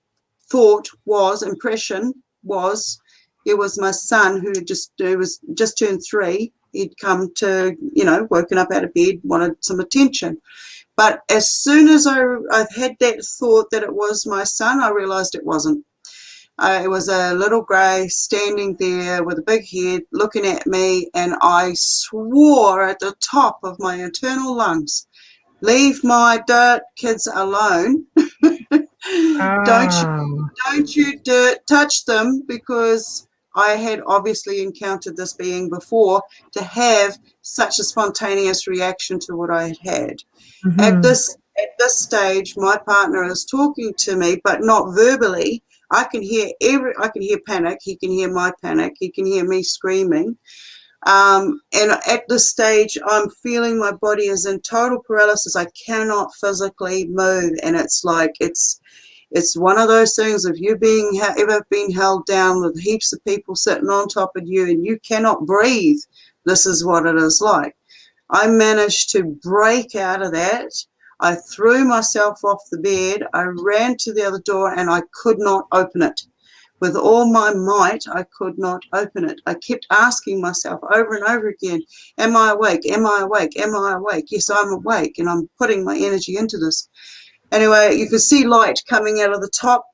impression was, it was my son who was just turned 3. He'd come to, woken up out of bed, wanted some attention. But as soon as I had that thought that it was my son, I realized it wasn't. It was a little grey standing there with a big head looking at me, and I swore at the top of my internal lungs, leave my dirt kids alone. Don't you touch them, because I had obviously encountered this being before to have such a spontaneous reaction to what I had had. Mm-hmm. At this stage, my partner is talking to me, but not verbally. I can hear panic. He can hear my panic. He can hear me screaming. And at this stage, I'm feeling my body is in total paralysis. I cannot physically move, and it's like it's one of those things of you ever been held down with heaps of people sitting on top of you, and you cannot breathe. This is what it is like. I managed to break out of that. I threw myself off the bed. I ran to the other door, and I could not open it. With all my might, I could not open it. I kept asking myself over and over again, am I awake? Am I awake? Am I awake? Yes, I'm awake, and I'm putting my energy into this. Anyway, you could see light coming out of the top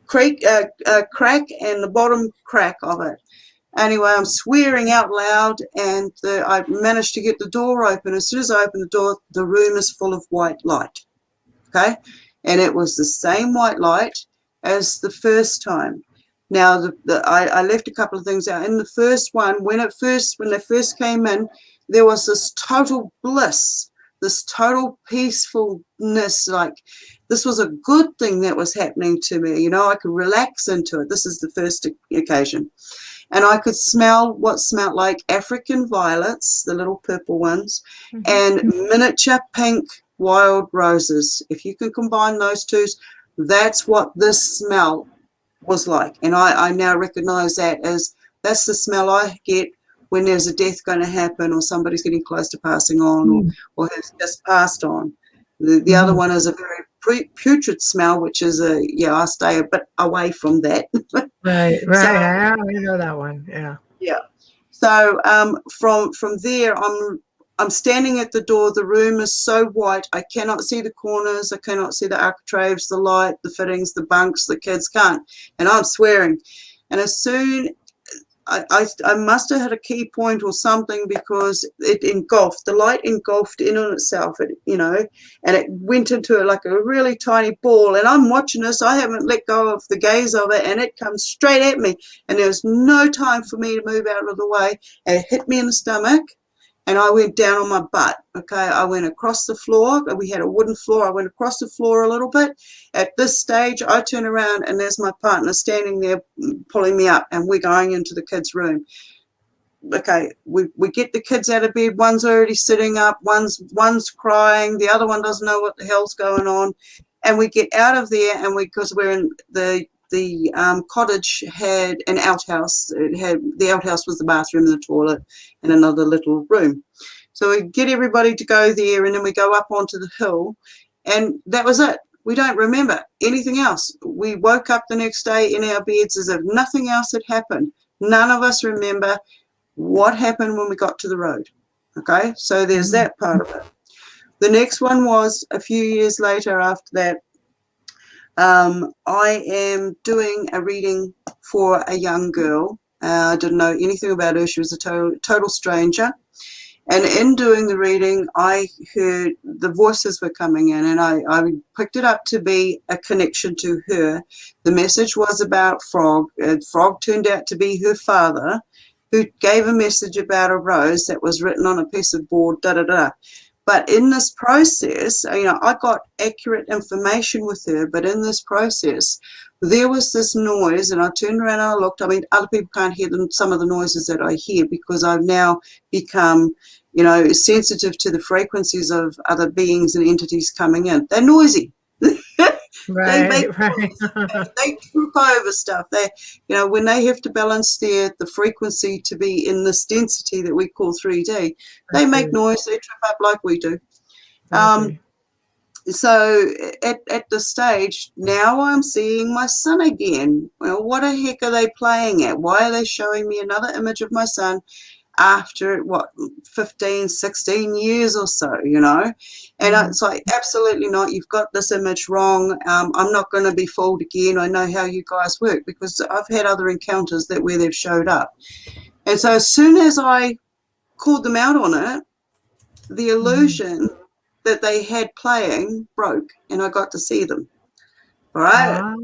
crack and the bottom crack of it. Anyway, I'm swearing out loud, and I managed to get the door open. As soon as I opened the door, the room is full of white light, okay? And it was the same white light as the first time. Now, I left a couple of things out. In the first one, when they first came in, there was this total bliss, this total peacefulness, like this was a good thing that was happening to me. I could relax into it. This is the first occasion. And I could smell what smelled like African violets, the little purple ones, mm-hmm. and miniature pink wild roses. If you can combine those two, that's what this smell was like. And I now recognize that's the smell I get when there's a death going to happen, or somebody's getting close to passing on, or has just passed on. The other one is a very putrid smell, which is I stay a bit away from that. Right. So, I know that one. Yeah. So from there, I'm standing at the door. The room is so white. I cannot see the corners. I cannot see the architraves, the light, the fittings, the bunks. The kids can't. And I'm swearing. And as soon I must have had a key point or something, because it engulfed, the light engulfed in on itself, and it went into like a really tiny ball. And I'm watching this, I haven't let go of the gaze of it, and it comes straight at me. And there was no time for me to move out of the way. And it hit me in the stomach, and I went down on my butt. Okay, I went across the floor. We had a wooden floor. I went across the floor a little bit. At this stage, I turn around, and there's my partner standing there pulling me up, and we're going into the kids' room. Okay, we get the kids out of bed. One's already sitting up. One's crying. The other one doesn't know what the hell's going on. And we get out of there, and because we're in the cottage had an outhouse. The outhouse was the bathroom and the toilet and another little room. So we get everybody to go there, and then we go up onto the hill, and that was it. We don't remember anything else. We woke up the next day in our beds as if nothing else had happened. None of us remember what happened when we got to the road. Okay, so there's that part of it. The next one was a few years later after that. I am doing a reading for a young girl. I didn't know anything about her. She was a total stranger. And in doing the reading, I heard the voices were coming in, and I picked it up to be a connection to her. The message was about Frog. Frog turned out to be her father, who gave a message about a rose that was written on a piece of board, da-da-da. But in this process, I got accurate information with her, but in this process, there was this noise, and I turned around and I looked. I mean, other people can't hear some of the noises that I hear, because I've now become, sensitive to the frequencies of other beings and entities coming in. They're noisy. Right. They trip over stuff. When they have to balance the frequency to be in this density that we call 3D, they make noise. They trip up like we do. So at the stage now, I'm seeing my son again. Well, what the heck are they playing at? Why are they showing me another image of my son after 15, 16 years or so, and it's like, absolutely not. You've got this image wrong. I'm not going to be fooled again. I know how you guys work, because I've had other encounters where they've showed up. And so as soon as I called them out on it, the illusion that they had playing broke, and I got to see them. All right.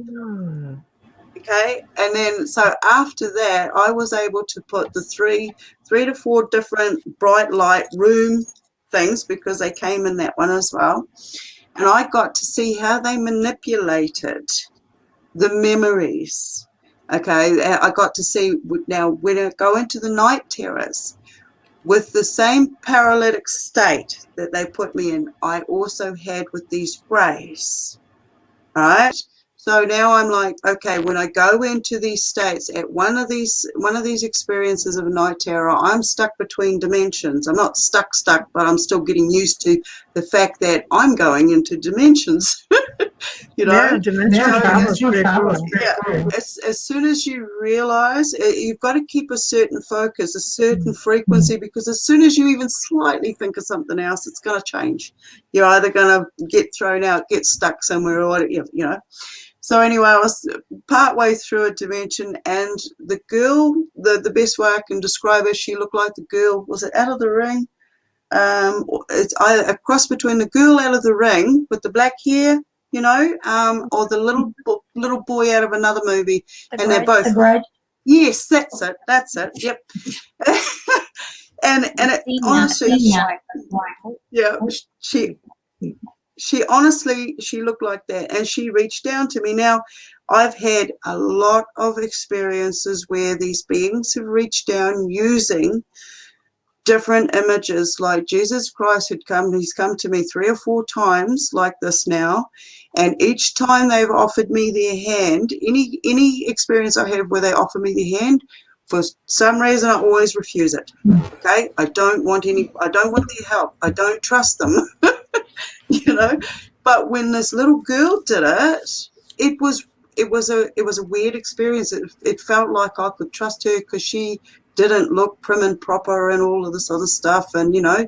Okay, and then so after that, I was able to put the three to four different bright light room things, because they came in that one as well, and I got to see how they manipulated the memories. Okay, I got to see now when I go into the night terrors with the same paralytic state that they put me in, I also had with these greys. All right. So now I'm like, okay, when I go into these states at one of these experiences of night terror, I'm stuck between dimensions. I'm not stuck, but I'm still getting used to the fact that I'm going into dimensions. Yeah, dimensional travel. Yeah, as soon as you realize, you've got to keep a certain focus, a certain frequency, because as soon as you even slightly think of something else, it's going to change. You're either going to get thrown out, get stuck somewhere, or So anyway, I was partway through a dimension, and the girl, the best way I can describe her, she looked like the girl, was it Out of the Ring? It's a cross between the girl out of the Ring with the black hair, or the little boy out of another movie. They're both. The Bride. Yes, that's it. Yep. and it honestly, she honestly, she looked like that, and she reached down to me. Now, I've had a lot of experiences where these beings have reached down using different images, like Jesus Christ he's come to me 3 or 4 times like this now, and each time they've offered me their hand, any experience I have where they offer me their hand, for some reason I always refuse it. Okay, I don't want their help. I don't trust them. But when this little girl did it, it was a weird experience. It felt like I could trust her, because she didn't look prim and proper and all of this other stuff, and there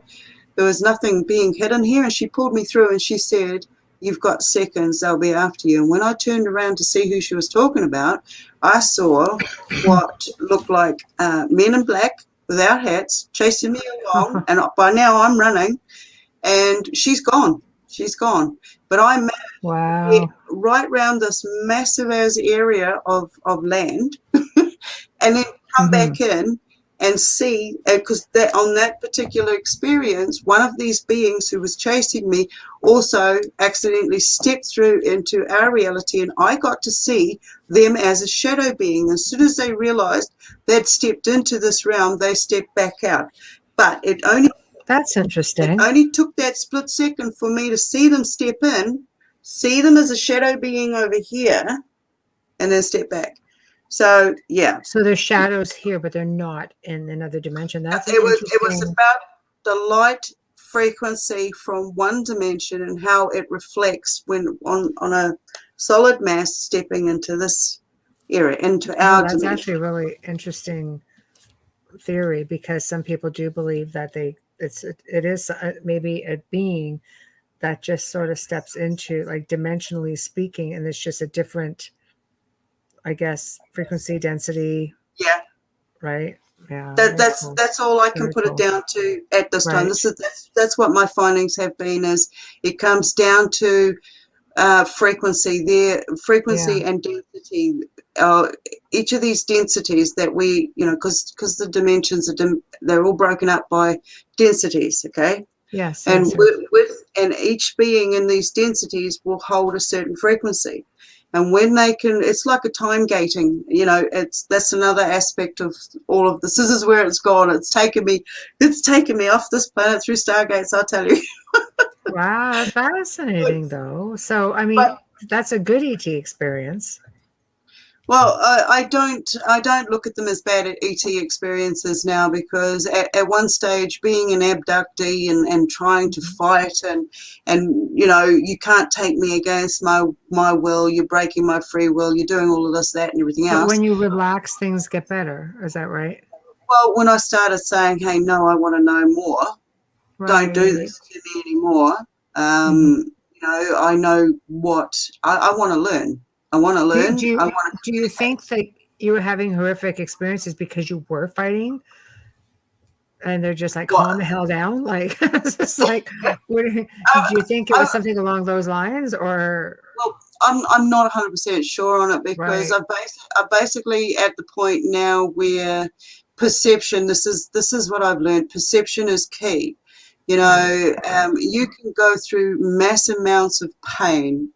was nothing being hidden here. And she pulled me through, and she said, you've got seconds, they'll be after you. And when I turned around to see who she was talking about, I saw what looked like men in black without hats chasing me along. And by now I'm running, and she's gone. She's gone. But I managed to Wow. get right round this massive as area of land and then come back in and see, because on that particular experience, one of these beings who was chasing me also accidentally stepped through into our reality, and I got to see them as a shadow being. As soon as they realized they'd stepped into this realm, they stepped back out. But it That's interesting. only took that split second for me to see them step in, see them as a shadow being over here, and then step back. So yeah, So there's shadows here, but they're not in another dimension. That's it was interesting. about the light frequency from one dimension and how it reflects when on a solid mass stepping into this area, into our That's dimension. actually a really interesting theory, because some people do believe that it is maybe a being that just sort of steps into, like, dimensionally speaking, and it's just a different, I guess, frequency density, Yeah, right? Yeah, very cool. that's all I can Very put cool. it down to at this time. Right. That's what my findings have been. Is it comes down to frequency, Yeah. and density. Each of these densities that we, because the dimensions they're all broken up by densities. Okay. Yes. And yes. and each being in these densities will hold a certain frequency. And when they can, it's like a time gating, that's another aspect of all of this. This is where it's gone. It's taken me off this planet through stargates, I'll tell you. Wow, that's fascinating, though. So, I mean, But that's a good ET experience. well, I don't look at them as bad at ET experiences now, because at one stage, being an abductee and trying to fight and you can't take me against my will. You're breaking my free will. You're doing all of this, that, and everything But else. when you relax, things get better. Is that right? Well, when I started saying, "Hey, no, I want to know more. Don't do this to me anymore." I know what I want to learn. I want to learn. Do I want to. you think that you were having horrific experiences because you were fighting, and they're just like, calm the hell down? Like, it's just like, did you think it was something along those lines, or? Well, I'm not 100% sure on it, because Right. I'm basically at the point now where perception. This is what I've learned. Perception is key. You can go through mass amounts of pain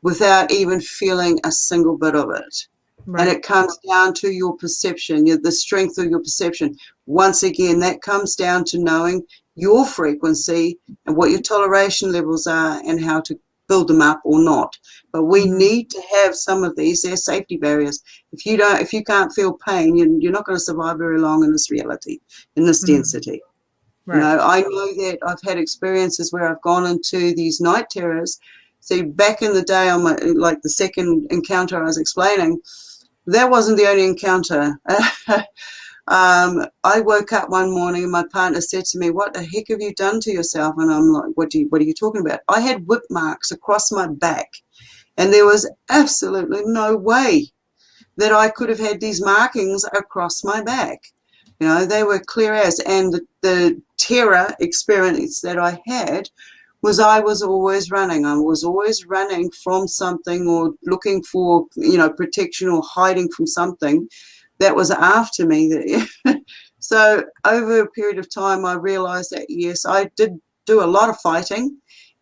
without even feeling a single bit of it. Right. And it comes down to your perception, the strength of your perception. Once again, that comes down to knowing your frequency and what your toleration levels are and how to build them up or not. But we need to have some of these. They're safety barriers. If you can't feel pain, you're not going to survive very long in this reality, in this density. Right. I know that I've had experiences where I've gone into these night terrors. See, back in the day, on the second encounter I was explaining, that wasn't the only encounter. I woke up one morning and my partner said to me, "What the heck have you done to yourself?" And I'm like, what are you talking about? I had whip marks across my back, and there was absolutely no way that I could have had these markings across my back. They were clear as. And the terror experience that I had was I was always running. I was always running from something, or looking for, protection, or hiding from something that was after me. So over a period of time, I realized that, yes, I did do a lot of fighting.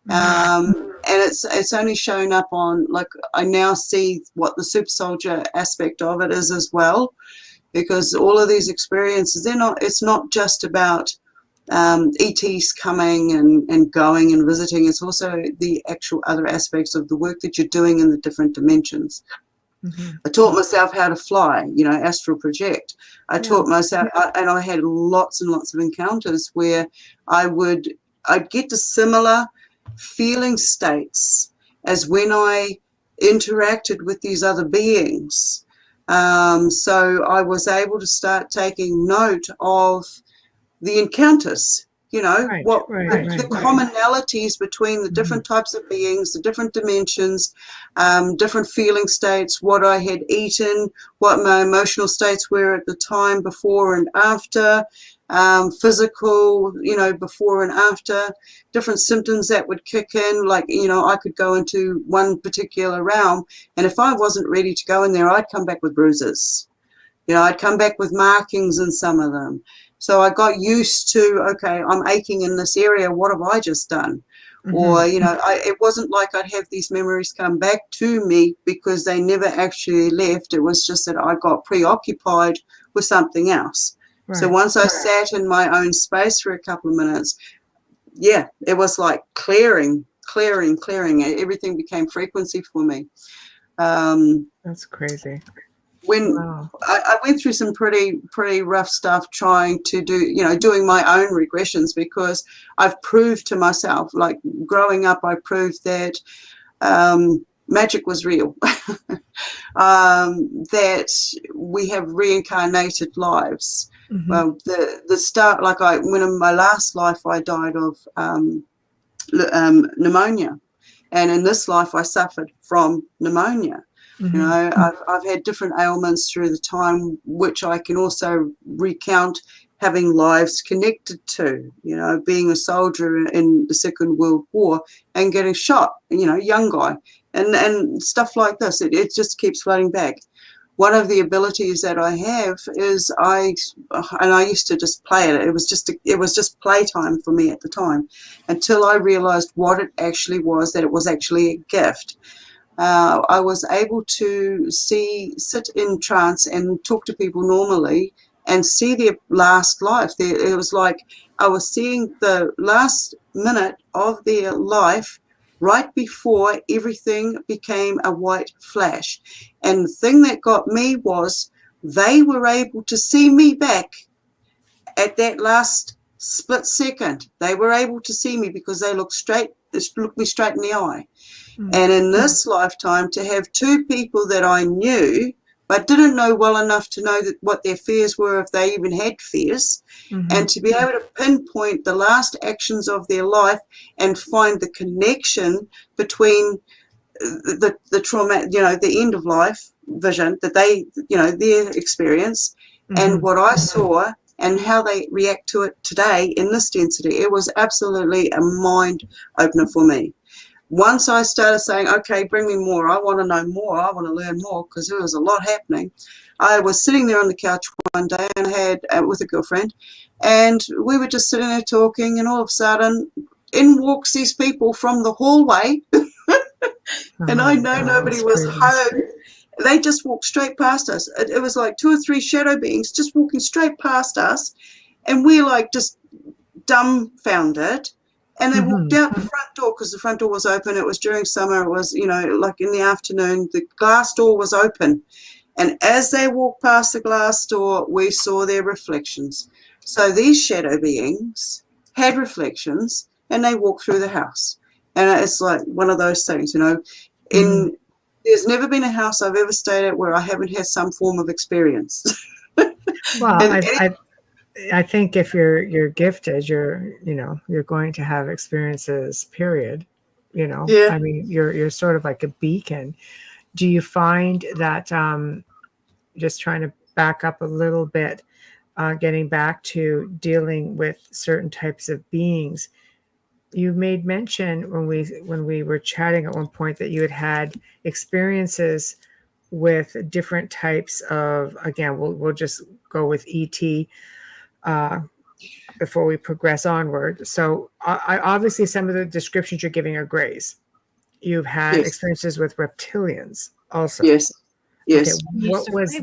And it's only shown up on, like, I now see what the super soldier aspect of it is as well, because all of these experiences, it's not just about ETs coming and going and visiting. It's also the actual other aspects of the work that you're doing in the different dimensions. I taught myself how to fly, astral project. I taught myself, and I had lots and lots of encounters where I'd get to similar feeling states as when I interacted with these other beings. So I was able to start taking note of the encounters, You know, Right, what right, the right. commonalities between the different types of beings, the different dimensions, different feeling states, what I had eaten, what my emotional states were at the time, before and after, physical, you know, before and after, different symptoms that would kick in. Like, you know, I could go into one particular realm, and if I wasn't ready to go in there, I'd come back with bruises. You know, I'd come back with markings in some of them. So I got used to, okay, I'm aching in this area. What have I just done? Or, you know, it wasn't like I'd have these memories come back to me because they never actually left. It was just that I got preoccupied with something else. Right. So once I sat in my own space for a couple of minutes, yeah, it was like clearing. Everything became frequency for me. That's crazy. When Wow. I went through some pretty rough stuff trying to do, you know, doing my own regressions, because I've proved to myself, like growing up, I proved that magic was real, that we have reincarnated lives. Well, the start, like when in my last life, I died of pneumonia, and in this life, I suffered from pneumonia. You know, I've had different ailments through the time, which I can also recount having lives connected to, you know, being a soldier in the Second World War and getting shot, you know, young guy, and stuff like this. It just keeps flooding back. One of the abilities that I have is I used to just play it. It was just playtime for me at the time, until I realized what it actually was, that it was actually a gift. I was able to sit in trance and talk to people normally and see their last life. It was like I was seeing the last minute of their life right before everything became a white flash. And the thing that got me was they were able to see me back at that last split second. They were able to see me because they looked me straight in the eye. And in this lifetime, to have two people that I knew but didn't know well enough to know what their fears were, if they even had fears, and to be able to pinpoint the last actions of their life and find the connection between the trauma, you know, the end of life vision that they, you know, their experience, and what I saw and how they react to it today in this density. It was absolutely a mind opener for me. Once I started saying, okay, bring me more, I want to know more, I want to learn more, because there was a lot happening. I was sitting there on the couch one day and had with a girlfriend, and we were just sitting there talking, and all of a sudden in walks these people from the hallway, and I know nobody was home. They just walked straight past us. It was like 2 or 3 shadow beings just walking straight past us, and we're like just dumbfounded. And they walked out the front door, because the front door was open. It was during summer. It was, you know, like in the afternoon. The glass door was open. And as they walked past the glass door, we saw their reflections. So these shadow beings had reflections, and they walked through the house. And it's like one of those things, you know. There's never been a house I've ever stayed at where I haven't had some form of experience. Well, I think if you're gifted, you're going to have experiences, period. You know, Yeah. I mean, you're sort of like a beacon. Do you find that, just trying to back up a little bit, getting back to dealing with certain types of beings, you made mention when we were chatting at one point that you had experiences with different types of, again, we'll just go with ET, before we progress onward. So I obviously some of the descriptions you're giving are grays. You've had Yes. experiences with reptilians also. Yes. Okay, Yes. what was?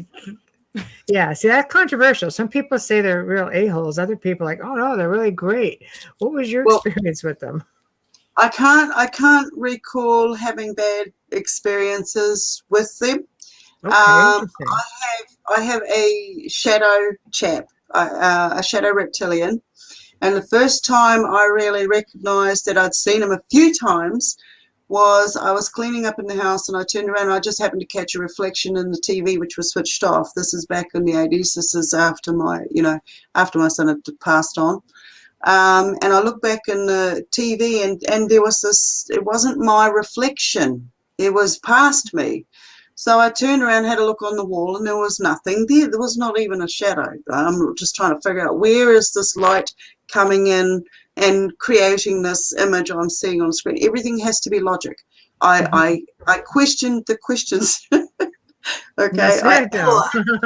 Yeah, see, that's controversial. Some people say they're real a-holes. Other people are like, oh no, they're really great. What was your experience with them? I can't recall having bad experiences with them. Okay, interesting. I have a shadow chap, a shadow reptilian, and the first time I really recognised that I'd seen him a few times was I was cleaning up in the house, and I turned around and I just happened to catch a reflection in the TV, which was switched off. This is back in the 80s. This is after my son had passed on. And I looked back in the TV, and there was this, it wasn't my reflection, it was past me. So I turned around, had a look on the wall, and there was nothing there. There was not even a shadow. I'm just trying to figure out, where is this light coming in and creating this image I'm seeing on screen? Everything has to be logic. I questioned the questions. Okay, That's good, though.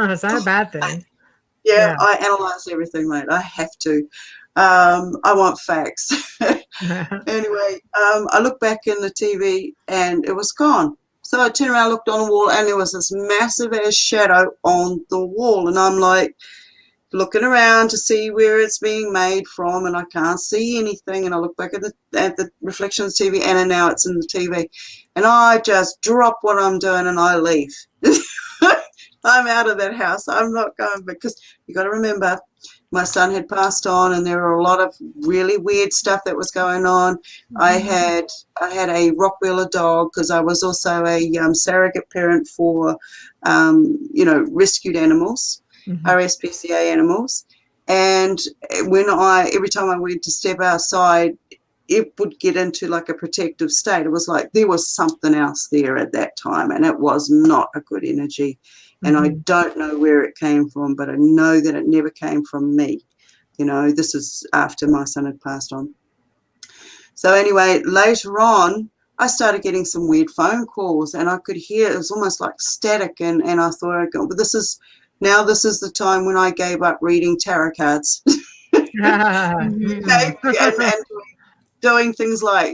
It's not a bad thing. yeah, Yeah. I analyze everything, mate. I have to. I want facts. Anyway, I looked back in the TV and it was gone. So I turned around, looked on the wall, and there was this massive ass shadow on the wall. And I'm like looking around to see where it's being made from, and I can't see anything. And I look back at the reflection of the TV, and now it's in the TV. And I just drop what I'm doing and I leave. I'm out of that house. I'm not going, because you got to remember, my son had passed on, and there were a lot of really weird stuff that was going on. I had a Rottweiler dog, because I was also a surrogate parent for, rescued animals, RSPCA animals. And every time I went to step outside, it would get into like a protective state. It was like there was something else there at that time, and it was not a good energy. And I don't know where it came from, but I know that it never came from me. This is after my son had passed on. So anyway, later on, I started getting some weird phone calls, and I could hear, it was almost like static. And I thought, but this is the time when I gave up reading tarot cards. Okay? and doing things like,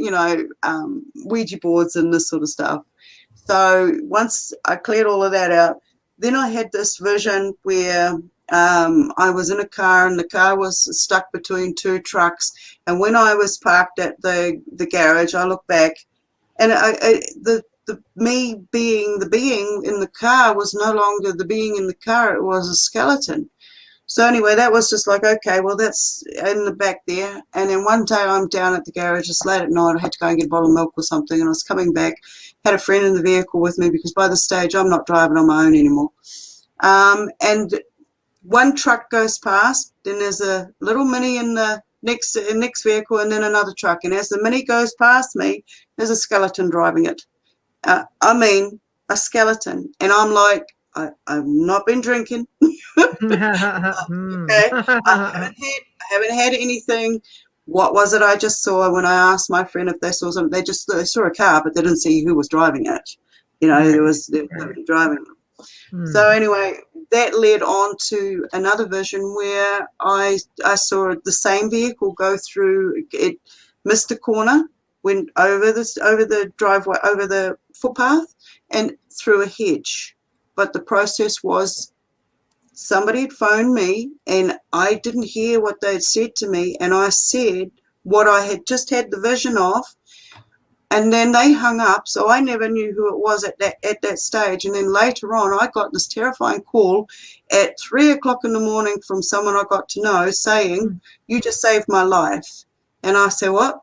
Ouija boards and this sort of stuff. So once I cleared all of that out, then I had this vision where I was in a car, and the car was stuck between two trucks. And when I was parked at the garage, I looked back, and me being the being in the car was no longer the being in the car. It was a skeleton. So anyway, that was just like, okay, well, that's in the back there. And then one day I'm down at the garage, it's late at night. I had to go and get a bottle of milk or something. And I was coming back, had a friend in the vehicle with me, because by this stage I'm not driving on my own anymore. And one truck goes past, then there's a little mini in the next vehicle, and then another truck. And as the mini goes past me, there's a skeleton driving it. A skeleton. And I'm like, I've not been drinking. Okay. I haven't had anything. What was it I just saw? When I asked my friend if they saw something, they saw a car, but they didn't see who was driving it. There was nobody driving it. So anyway, that led on to another vision where I saw the same vehicle go through. It missed a corner, went over the driveway, over the footpath, and through a hedge. But the process was, somebody had phoned me, and I didn't hear what they had said to me, and I said what I had just had the vision of, and then they hung up. So I never knew who it was at that stage. And then later on, I got this terrifying call at 3:00 in the morning from someone I got to know, saying, "You just saved my life." And I said, "What?"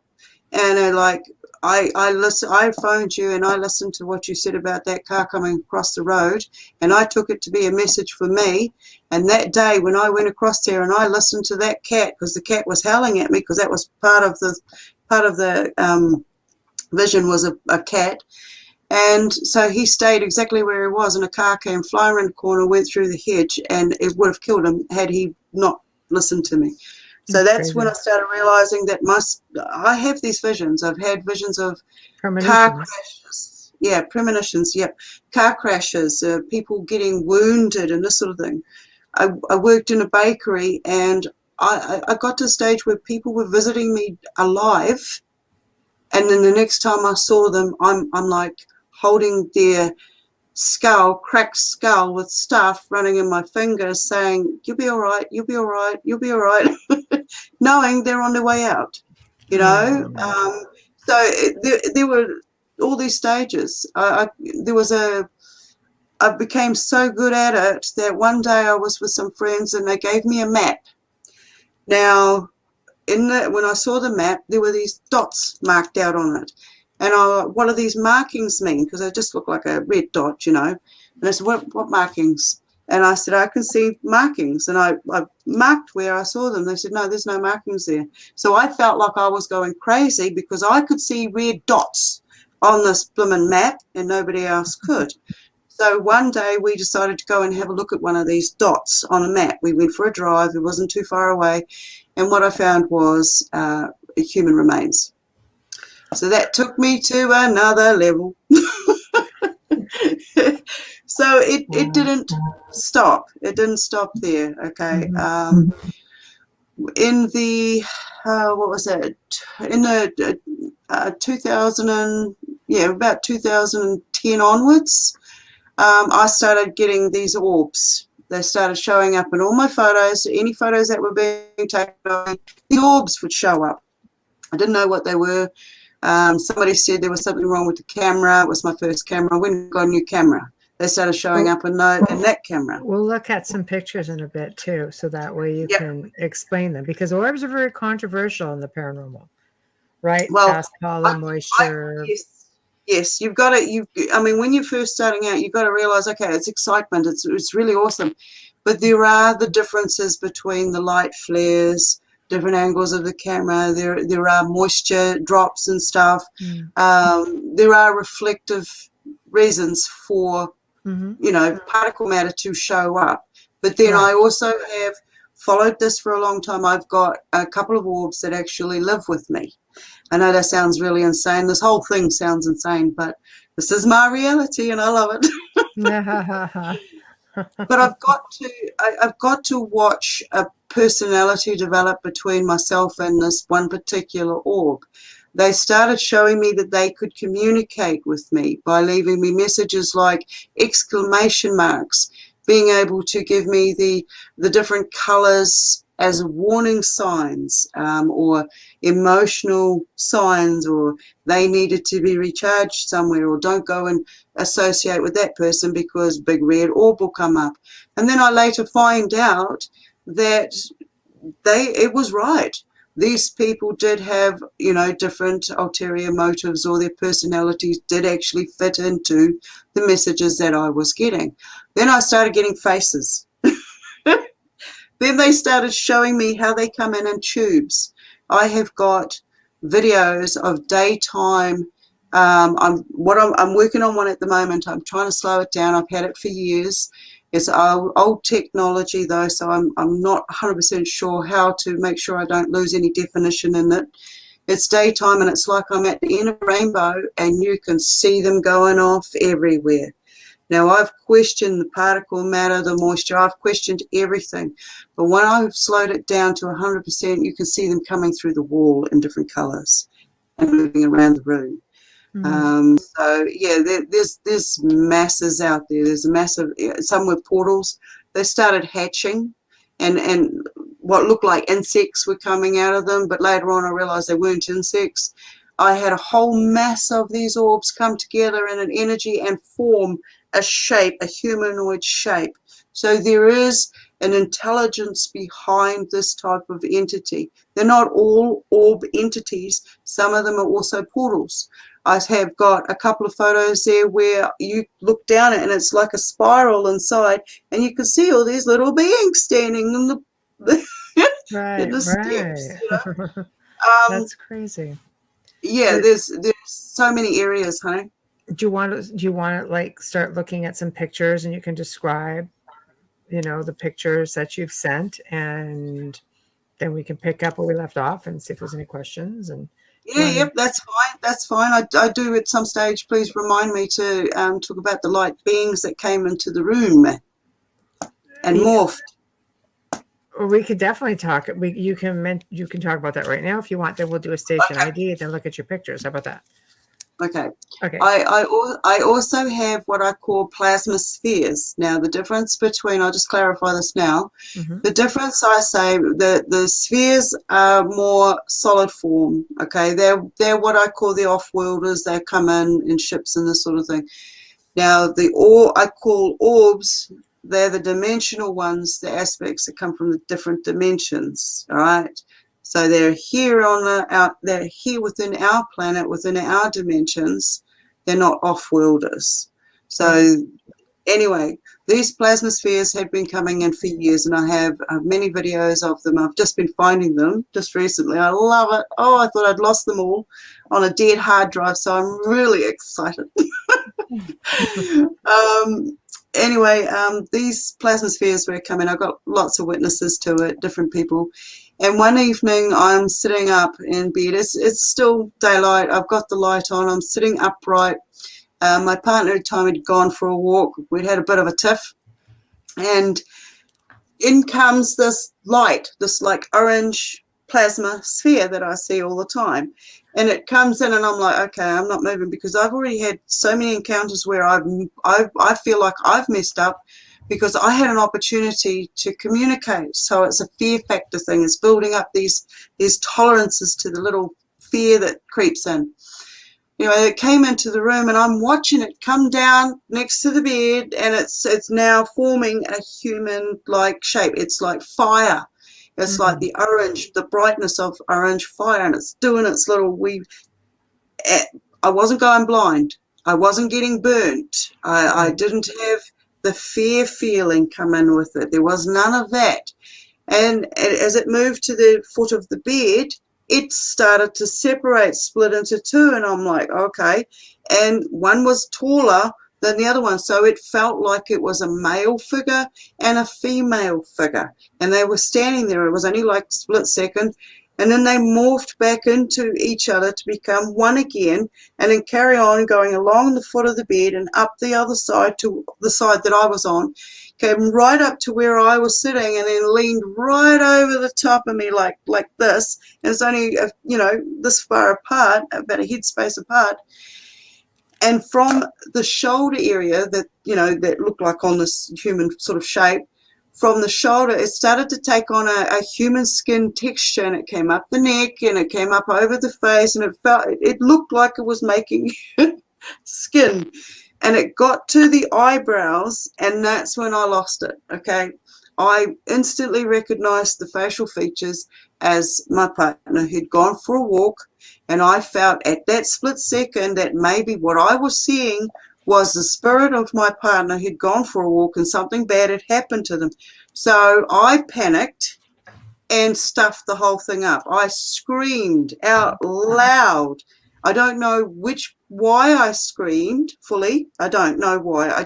And they're like, I phoned you, and I listened to what you said about that car coming across the road, and I took it to be a message for me. And that day when I went across there and I listened to that cat, because the cat was howling at me, because that was part of the vision, was a cat. And so he stayed exactly where he was, and a car came flying around the corner, went through the hedge, and it would have killed him had he not listened to me. So that's when I started realizing that I have these visions. I've had visions of car crashes. Yeah, premonitions. Yep. Car crashes, people getting wounded and this sort of thing. I worked in a bakery, and I got to a stage where people were visiting me alive. And then the next time I saw them, I'm like holding their cracked skull with stuff running in my fingers, saying, "You'll be all right, you'll be all right, you'll be all right," knowing they're on their way out, So there were all these stages. I became so good at it that one day I was with some friends, and they gave me a map. Now, when I saw the map, there were these dots marked out on it. And what do these markings mean? Because they just look like a red dot, And I said, what markings? And I said, I can see markings. And I marked where I saw them. They said, no, there's no markings there. So I felt like I was going crazy because I could see red dots on this blooming map and nobody else could. So one day we decided to go and have a look at one of these dots on a map. We went for a drive. It wasn't too far away. And what I found was human remains. So that took me to another level. So it didn't stop. It didn't stop there. Okay. In the what was that? In the 2010 onwards, I started getting these orbs. They started showing up in all my photos. Any photos that were being taken, the orbs would show up. I didn't know what they were. Somebody said there was something wrong with the camera. It was my first camera. I went and got a new camera. They started showing up in that camera. We'll look at some pictures in a bit too, so that way you can explain them, because orbs are very controversial in the paranormal, right? Well, Fast pollen, moisture. Yes, you've got to. I mean, when you're first starting out, you've got to realize, okay, it's excitement. It's really awesome, but there are the differences between the light flares, different angles of the camera. There are moisture drops and stuff. There are reflective reasons for particle matter to show up. But then I also have followed this for a long time. I've got a couple of orbs that actually live with me. I know that sounds really insane. This whole thing sounds insane, but this is my reality and I love it. But I've got to watch a personality develop between myself and this one particular orb. They started showing me that they could communicate with me by leaving me messages like exclamation marks, being able to give me the different colors as warning signs, or emotional signs, or they needed to be recharged somewhere, or don't go and associate with that person because big red orb will come up. And then I later find out that it was right. These people did have, different ulterior motives, or their personalities did actually fit into the messages that I was getting. Then I started getting faces. Then they started showing me how they come in tubes. I have got videos of daytime. I'm working on one at the moment. I'm trying to slow it down. I've had it for years. It's old technology though, so I'm not 100% sure how to make sure I don't lose any definition in it. It's daytime and it's like I'm at the end of a rainbow and you can see them going off everywhere. Now, I've questioned the particle matter, the moisture, I've questioned everything. But when I've slowed it down to 100%, you can see them coming through the wall in different colors and moving around the room. So, yeah, there's masses out there. There's a massive, some were portals. They started hatching and what looked like insects were coming out of them. But later on, I realized they weren't insects. I had a whole mass of these orbs come together in an energy and form a shape, a humanoid shape. So there is an intelligence behind this type of entity. They're not all orb entities. Some of them are also portals. I have got a couple of photos there where you look down it and it's like a spiral inside and you can see all these little beings standing in the, in the steps. That's crazy. Yeah, there's so many areas, honey. Do you want to like start looking at some pictures and you can describe, the pictures that you've sent, and then we can pick up where we left off and see if there's any questions. And yep, that's fine. I do at some stage. Please remind me to talk about the light beings that came into the room and morphed. We could definitely talk. You can talk about that right now if you want. Then we'll do a station ID and then look at your pictures. How about that? Okay. I also have what I call plasma spheres. Now, the difference between, I'll just clarify this now. The difference, I say, the spheres are more solid form. Okay, they're what I call the off-worlders. They come in ships and this sort of thing. Now, I call orbs. They're the dimensional ones, the aspects that come from the different dimensions. All right. So they're here they're here within our planet, within our dimensions. They're not off-worlders. So anyway, These plasma spheres had been coming in for years, and I have many videos of them. I've just been finding them just recently. I love it. Oh, I thought I'd lost them all on a dead hard drive, so I'm really excited. Anyway, these plasma spheres were coming. I got lots of witnesses to it, different people. And one evening, I'm sitting up in bed. It's still daylight. I've got the light on. I'm sitting upright. My partner at the time had gone for a walk. We'd had a bit of a tiff. And in comes this light, this like orange plasma sphere that I see all the time. And it comes in and I'm like, okay, I'm not moving, because I've already had so many encounters where I feel like I've messed up because I had an opportunity to communicate. So it's a fear factor thing. It's building up these tolerances to the little fear that creeps in. You know, it came into the room and I'm watching it come down next to the bed, and it's now forming a human-like shape. It's like fire. It's like the orange, the brightness of orange fire, and it's doing its little weave. I wasn't going blind. I wasn't getting burnt. I didn't have the fear feeling come in with it. There was none of that. And as it moved to the foot of the bed, it started to separate, split into two, and I'm like, okay. And one was taller than the other one, so it felt like it was a male figure and a female figure, and they were standing there. It was only like a split second, and then they morphed back into each other to become one again, and then carry on going along the foot of the bed and up the other side to the side that I was on, came right up to where I was sitting, and then leaned right over the top of me like this. And it's only this far apart, about a headspace apart. And from the shoulder area that looked like on this human sort of shape, from the shoulder, it started to take on a human skin texture, and it came up the neck and it came up over the face, and it looked like it was making skin. And it got to the eyebrows, and that's when I lost it, okay? I instantly recognized the facial features as my partner who'd gone for a walk, and I felt at that split second that maybe what I was seeing was the spirit of my partner who'd gone for a walk and something bad had happened to them. So I panicked and stuffed the whole thing up. I screamed out loud. I don't know why I screamed fully. I don't know why. I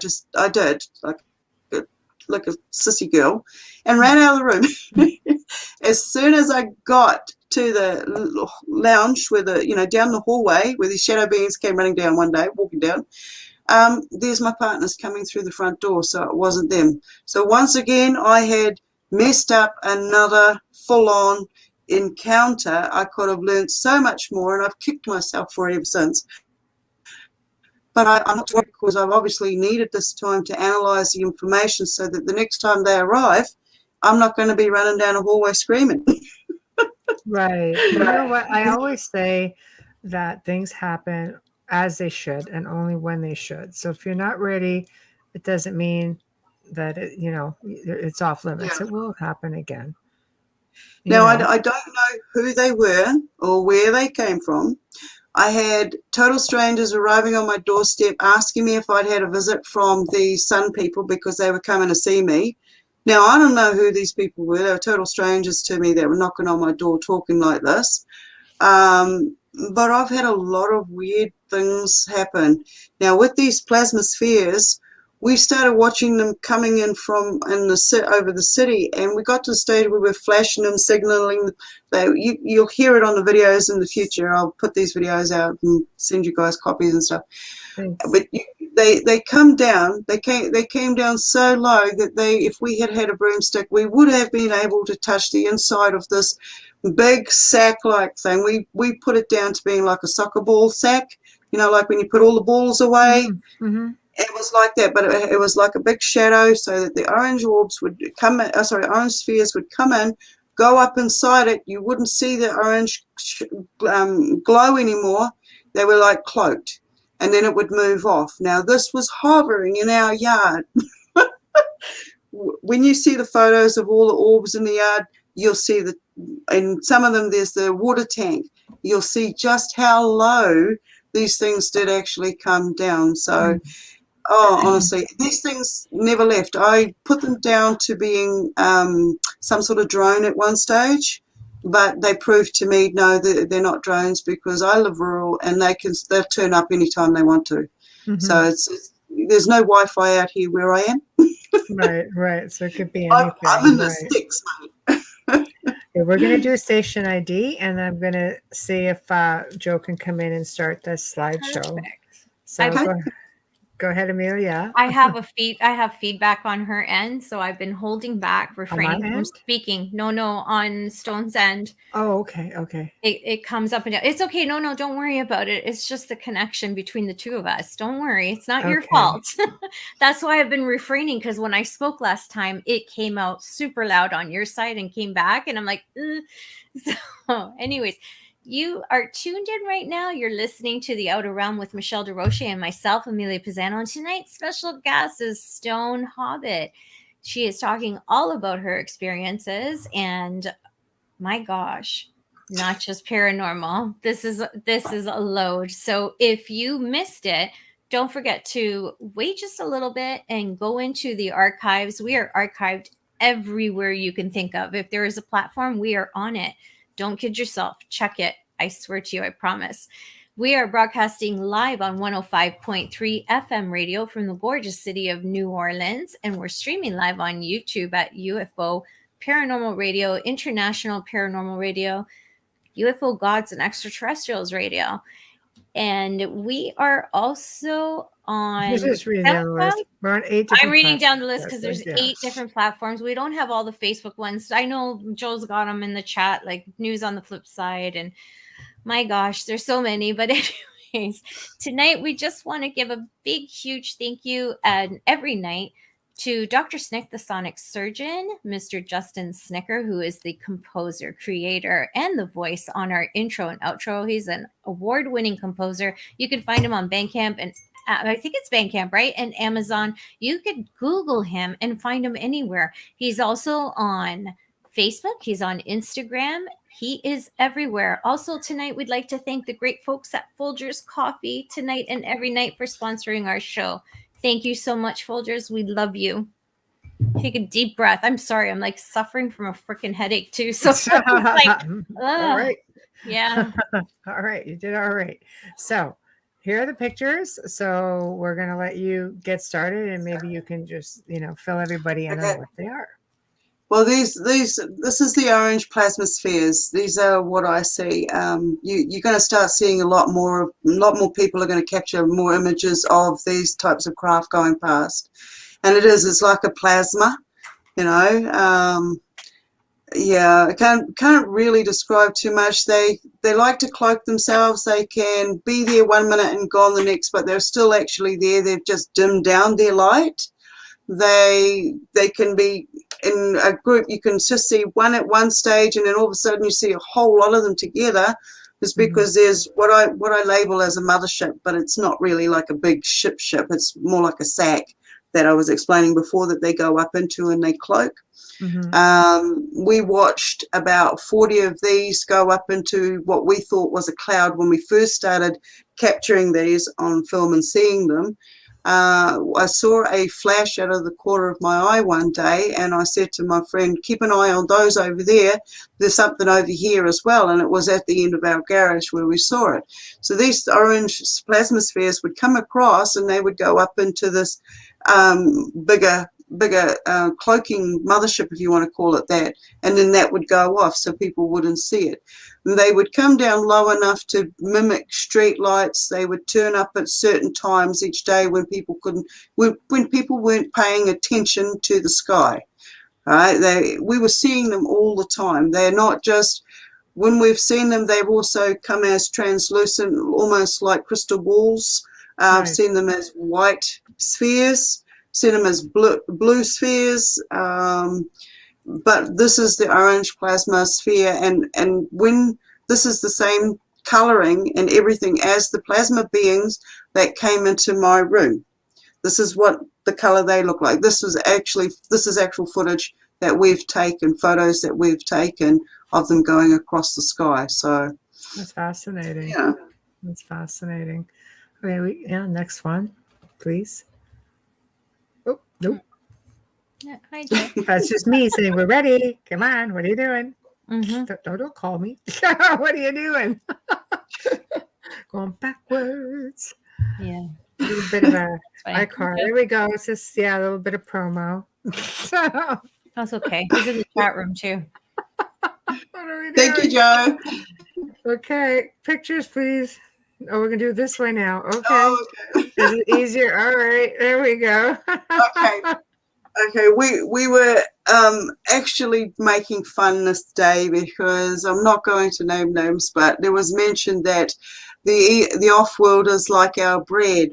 did, like a sissy girl, and ran out of the room. As soon as I got to the lounge where down the hallway where these shadow beings came running down one day, walking down, there's my partners coming through the front door, so it wasn't them. So once again, I had messed up another full-on encounter. I could have learned so much more, and I've kicked myself for it ever since. But I'm not worried, because I've obviously needed this time to analyze the information so that the next time they arrive, I'm not going to be running down a hallway screaming. Right. You know what? I always say that things happen as they should and only when they should. So if you're not ready, it doesn't mean that it's off limits. Yeah. It will happen again. Now, I don't know who they were or where they came from. I had total strangers arriving on my doorstep asking me if I'd had a visit from the Sun people because they were coming to see me. Now, I don't know who these people were. They were total strangers to me. They were knocking on my door talking like this. But I've had a lot of weird things happen. Now, with these plasma spheres, we started watching them coming in from over the city, and we got to the stage where we were flashing them, signaling. You'll hear it on the videos in the future. I'll put these videos out and send you guys copies and stuff. Thanks. But they come down. They came down so low that if we had had a broomstick, we would have been able to touch the inside of this big sack-like thing. We put it down to being like a soccer ball sack, like when you put all the balls away. Mm-hmm. It was like that, but it was like a big shadow, so that the orange orbs would come in, orange spheres would come in, go up inside it. You wouldn't see the orange glow anymore. They were like cloaked, and then it would move off. Now, this was hovering in our yard. When you see the photos of all the orbs in the yard, you'll see in some of them there's the water tank. You'll see just how low these things did actually come down. So Oh, honestly, these things never left. I put them down to being some sort of drone at one stage, but they proved to me no, they're not drones because I live rural and they'll turn up anytime they want to. So there's no Wi-Fi out here where I am. Right. So it could be I'm anything. in the Right. sticks. Okay, we're going to do station ID, and I'm going to see if Joe can come in and start this slideshow. Perfect. So Okay. go ahead, Amelia. I have feedback on her end, so I've been holding back, refraining from end? speaking. No, on Stone's end. Oh, okay. It comes up and down. It's okay. No, don't worry about it. It's just the connection between the two of us. Don't worry. It's not your Okay. fault. That's why I've been refraining, because when I spoke last time, it came out super loud on your side and came back, and I'm like, ugh. So anyways, you are tuned in right now. You're listening to The Outer Realm with Michelle Desrochers and myself, Amelia Pisano. And tonight's special guest is Stone Hobbit. She is talking all about her experiences, and my gosh, not just paranormal. This is a load. So if you missed it, don't forget to wait just a little bit and go into the archives. We are archived everywhere you can think of. If there is a platform, we are on it. Don't kid yourself. Check it. I swear to you, I promise. We are broadcasting live on 105.3 FM radio from the gorgeous city of New Orleans, and we're streaming live on YouTube at UFO Paranormal Radio, International Paranormal Radio, UFO Gods and Extraterrestrials Radio. And we are also on Just reading down the list. We're on 8 different I'm reading down the platforms. list because there's 8 different platforms. We don't have all the Facebook ones. I know Joe's got them in the chat, like News on the Flip Side. And my gosh, there's so many. But anyways, tonight we just want to give a big, huge thank you, and every night, to Dr. Snick, the sonic surgeon, Mr. Justin Snicker, who is the composer, creator, and the voice on our intro and outro. He's an award-winning composer. You can find him on Bandcamp, and I think it's Bandcamp, right? And Amazon. You could Google him and find him anywhere. He's also on Facebook. He's on Instagram. He is everywhere. Also, tonight, we'd like to thank the great folks at Folgers Coffee tonight and every night for sponsoring our show. Thank you so much, Folgers. We love you. Take a deep breath. I'm sorry. I'm like suffering from a freaking headache too. So like, all right. Yeah. All right. You did all right. So here are the pictures. So we're going to let you get started, and maybe you can just, fill everybody in on what they are. Well, this is the orange plasma spheres. These are what I see. You're going to start seeing a lot more people are going to capture more images of these types of craft going past. And it's like a plasma, yeah, I can't really describe too much. They like to cloak themselves. They can be there 1 minute and gone the next, but they're still actually there. They've just dimmed down their light. They can be in a group. You can just see one at one stage, and then all of a sudden you see a whole lot of them together. It's because there's what I label as a mothership, but it's not really like a big ship. It's more like a sack that I was explaining before that they go up into and they cloak. We watched about 40 of these go up into what we thought was a cloud when we first started capturing these on film and seeing them. I saw a flash out of the corner of my eye one day, and I said to my friend, keep an eye on those over there. There's something over here as well. And it was at the end of our garage where we saw it. So these orange plasma spheres would come across, and they would go up into this bigger cloaking mothership, if you want to call it that, and then that would go off so people wouldn't see it. And they would come down low enough to mimic street lights. They would turn up at certain times each day when people weren't paying attention to the sky. Right? We were seeing them all the time. They're not just when we've seen them, they've also come as translucent, almost like crystal balls. I've seen them as white spheres, seen them as blue spheres. But this is the orange plasma sphere, and when this is the same coloring and everything as the plasma beings that came into my room. This is what the color they look like. This is actual footage that we've taken, photos that we've taken of them going across the sky. So that's fascinating. Yeah, that's fascinating. Okay, next one, please. Nope. Yeah, hi, Joe. That's just me saying, we're ready. Come on. What are you doing? Mm-hmm. Don't call me. What are you doing? Going backwards. Yeah, A little bit of a that's fine. iCard. There we go. It's just, yeah, a little bit of promo. What That's okay. He's in the chat room too. are we Thank you, doing? Joe. Okay. Pictures, please. Oh, we're going to do it this way now. Okay. Oh, okay. Is it easier? All right. There we go. Okay. Okay, we were actually making fun this day because I'm not going to name names, but there was mention that the off-worlders like our bread,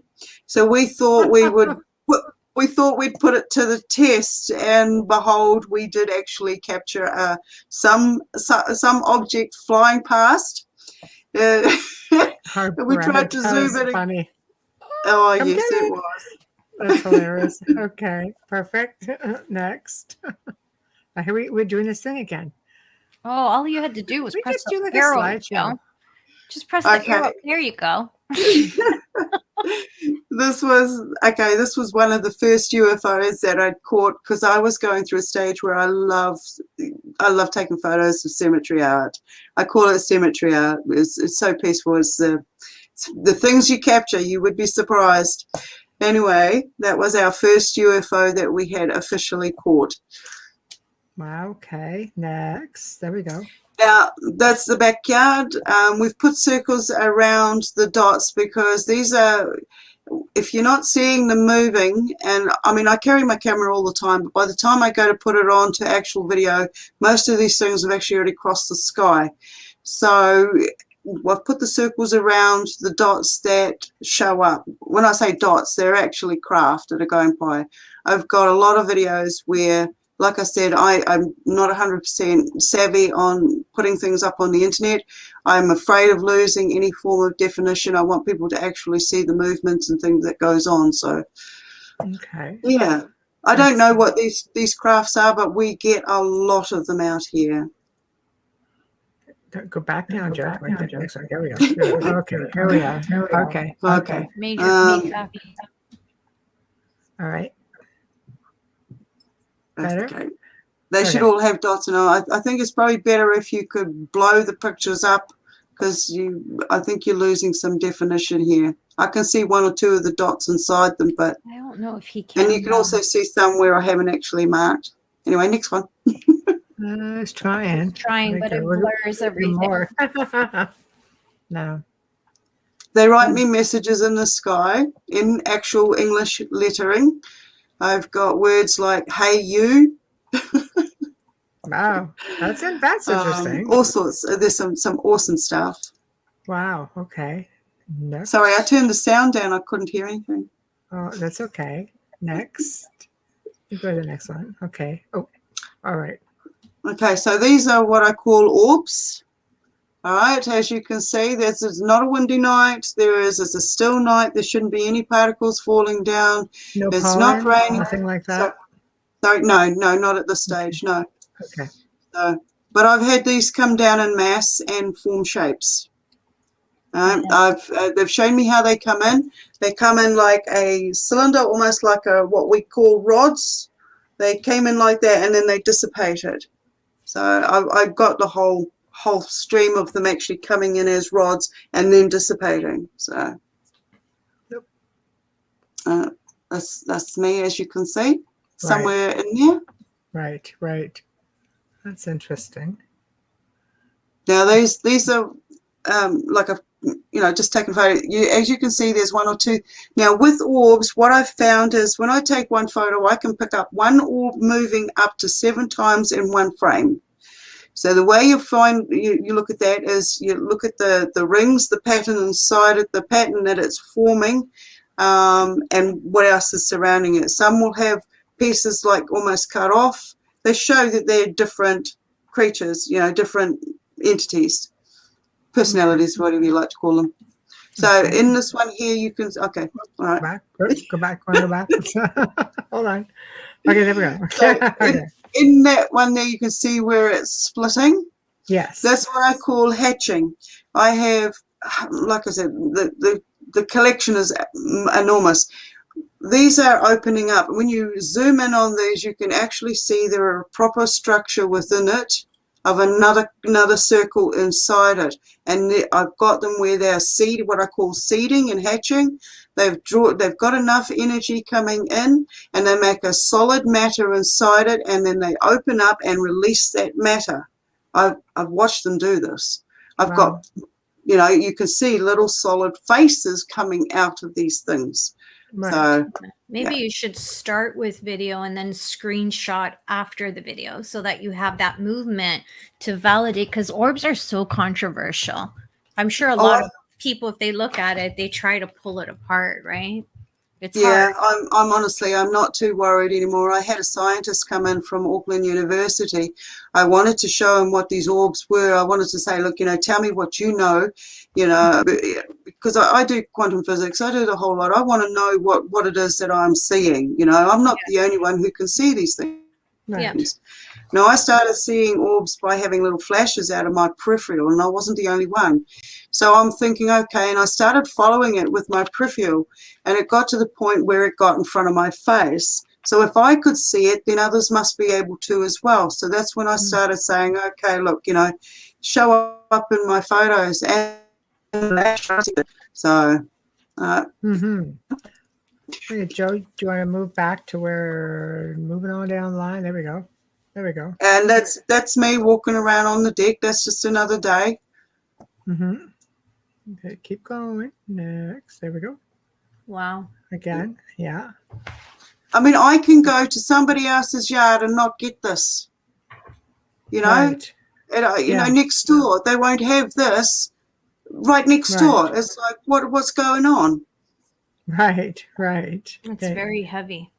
so we thought we'd put it to the test, and behold, we did actually capture some object flying past. Our We tried bread. to That zoom was it. funny. Oh Come yes, get it it. was. That's hilarious. Okay. Perfect. Next. We're doing this thing again. Oh, all you had to do was We press just the do like a arrow. slideshow. Joe. Just press the Okay. arrow. There you go. This was one of the first UFOs that I'd caught because I was going through a stage where I love taking photos of cemetery art. I call it cemetery art. It's so peaceful. It's the things you capture. You would be surprised. Anyway, that was our first UFO that we had officially caught. Wow. Okay. Next. There we go. Now, that's the backyard. We've put circles around the dots because these are, if you're not seeing them moving, and I mean, I carry my camera all the time, but by the time I go to put it on to actual video, most of these things have actually already crossed the sky. So I've put the circles around the dots that show up. When I say dots, they're actually craft that are going by. I've got a lot of videos where, like I said, I'm not 100% savvy on putting things up on the internet. I'm afraid of losing any form of definition. I want people to actually see the movements and things that goes on. So, Okay. yeah. I don't know what these crafts are, but we get a lot of them out here. Go back down, Joe. Right there. Next one. Here we go. Okay. Here we are. Okay. Okay. Major copy. All right. That's Better? okay. They should Okay. all have dots and all. I think it's probably better if you could blow the pictures up because I think you're losing some definition here. I can see one or two of the dots inside them, but I don't know if he can. and you can also see some where I haven't actually marked. Anyway, next one. It's trying. Trying, but it We're blurs getting everything. more. No. They write me messages in the sky in actual English lettering. I've got words like "Hey you." Wow. That's interesting. All sorts. There's some awesome stuff. Wow. Okay. Next. Sorry, I turned the sound down. I couldn't hear anything. Oh, that's okay. Next. You go to the next one. Okay. Oh, all right. Okay, so these are what I call orbs. All right, as you can see, this is not a windy night. It's a still night. There shouldn't be any particles falling down. No It's pollen? not raining. Nothing like that? So, no, not at this stage, no. Okay. But I've had these come down in mass and form shapes. They've shown me how they come in. They come in like a cylinder, almost like what we call rods. They came in like that, and then they dissipated. So I've got the whole stream of them actually coming in as rods and then dissipating. So Yep. That's me, as you can see, somewhere in there. Right. That's interesting. Now these are like a just taking a photo. As you can see, there's one or two. Now with orbs, what I've found is when I take one photo, I can pick up one orb moving up to 7 times in one frame. So the way you look at that is you look at the rings, the pattern inside it, the pattern that it's forming, and what else is surrounding it. Some will have pieces like almost cut off. They show that they're different creatures, different entities, personalities, whatever you like to call them. So in this one here, you can, okay, all right. Go back. Hold on. Okay, there we go. So Okay. in that one there, you can see where it's splitting. Yes. That's what I call hatching. I have, like I said, the collection is enormous. these are opening up. When you zoom in on these, you can actually see there are a proper structure within it of another circle inside it. And I've got them where they're what I call seeding and hatching. They've got enough energy coming in, and they make a solid matter inside it, and then they open up and release that matter. I've watched them do this. I've got, you can see little solid faces coming out of these things. Right. So maybe you should start with video and then screenshot after the video so that you have that movement to validate, because orbs are so controversial. I'm sure a lot of people, if they look at it, they try to pull it apart, right? It's hard. I'm honestly, I'm not too worried anymore. I had a scientist come in from Auckland University. I wanted to show him what these orbs were. I wanted to say, look, tell me what you know, because I do quantum physics. I do the whole lot. I want to know what it is that I'm seeing. I'm not the only one who can see these things. Yeah. Now, I started seeing orbs by having little flashes out of my peripheral, and I wasn't the only one. So I'm thinking, okay, and I started following it with my peripheral, and it got to the point where it got in front of my face. So if I could see it, then others must be able to as well. So that's when I started saying, okay, look, show up in my photos. And so. Hey, Joe, do you want to move back to where moving on down the line? There we go. And that's me walking around on the deck. That's just another day. Okay, keep going. Next. There we go. Wow. Again. Yeah. I mean, I can go to somebody else's yard and not get this. Right. And, next door, they won't have this right next door. It's like, what's going on? Right. It's very heavy.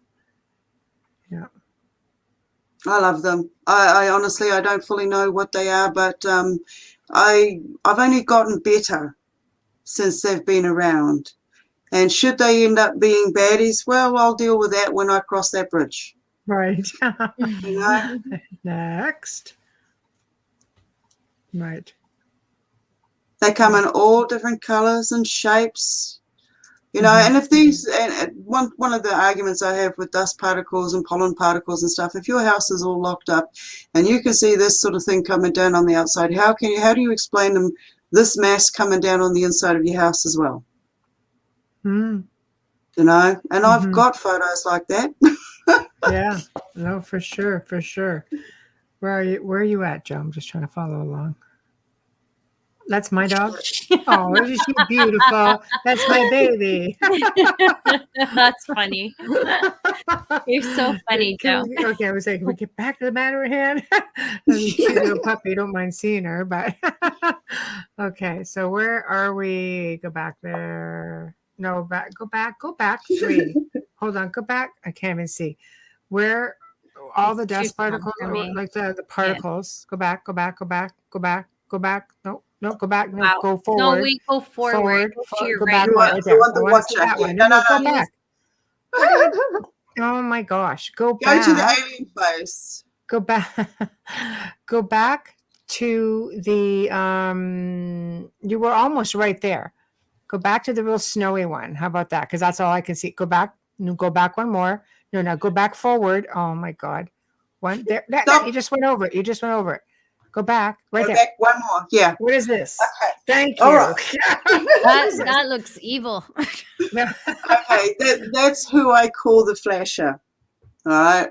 Yeah. I love them. I honestly, I don't fully know what they are, but I've only gotten better since they've been around. And should they end up being baddies, well, I'll deal with that when I cross that bridge. Right. You know? Next. Right. They come in all different colors and shapes. And if these, and one of the arguments I have with dust particles and pollen particles and stuff, if your house is all locked up and you can see this sort of thing coming down on the outside, how do you explain them this mass coming down on the inside of your house as well? And I've got photos like that. Yeah, no, for sure. Where are you at, Joe? I'm just trying to follow along. That's my dog. Oh, isn't she beautiful? That's my baby. That's funny. You're so funny, Joe. Okay, I was like, can we get back to the matter at hand? She's a little puppy. Don't mind seeing her, but okay. So where are we? Go back there. No, go back. 3. Hold on. Go back. I can't even see. Where all the dust particles, like the particles. Yeah. Go back. No, go back. No, go forward. No, we go forward. Go back. Go back. Oh my gosh. Go back. Go to the alien face. Go back. Go back to the you were almost right there. Go back to the real snowy one. How about that? Because that's all I can see. Go back. No, go back one more. No, go back forward. Oh my God. One there. That, you just went over it. Go back. Right there. Back one more. Yeah. What is this? Okay. Thank you. All right. that looks evil. Okay. That's who I call the flasher. All right.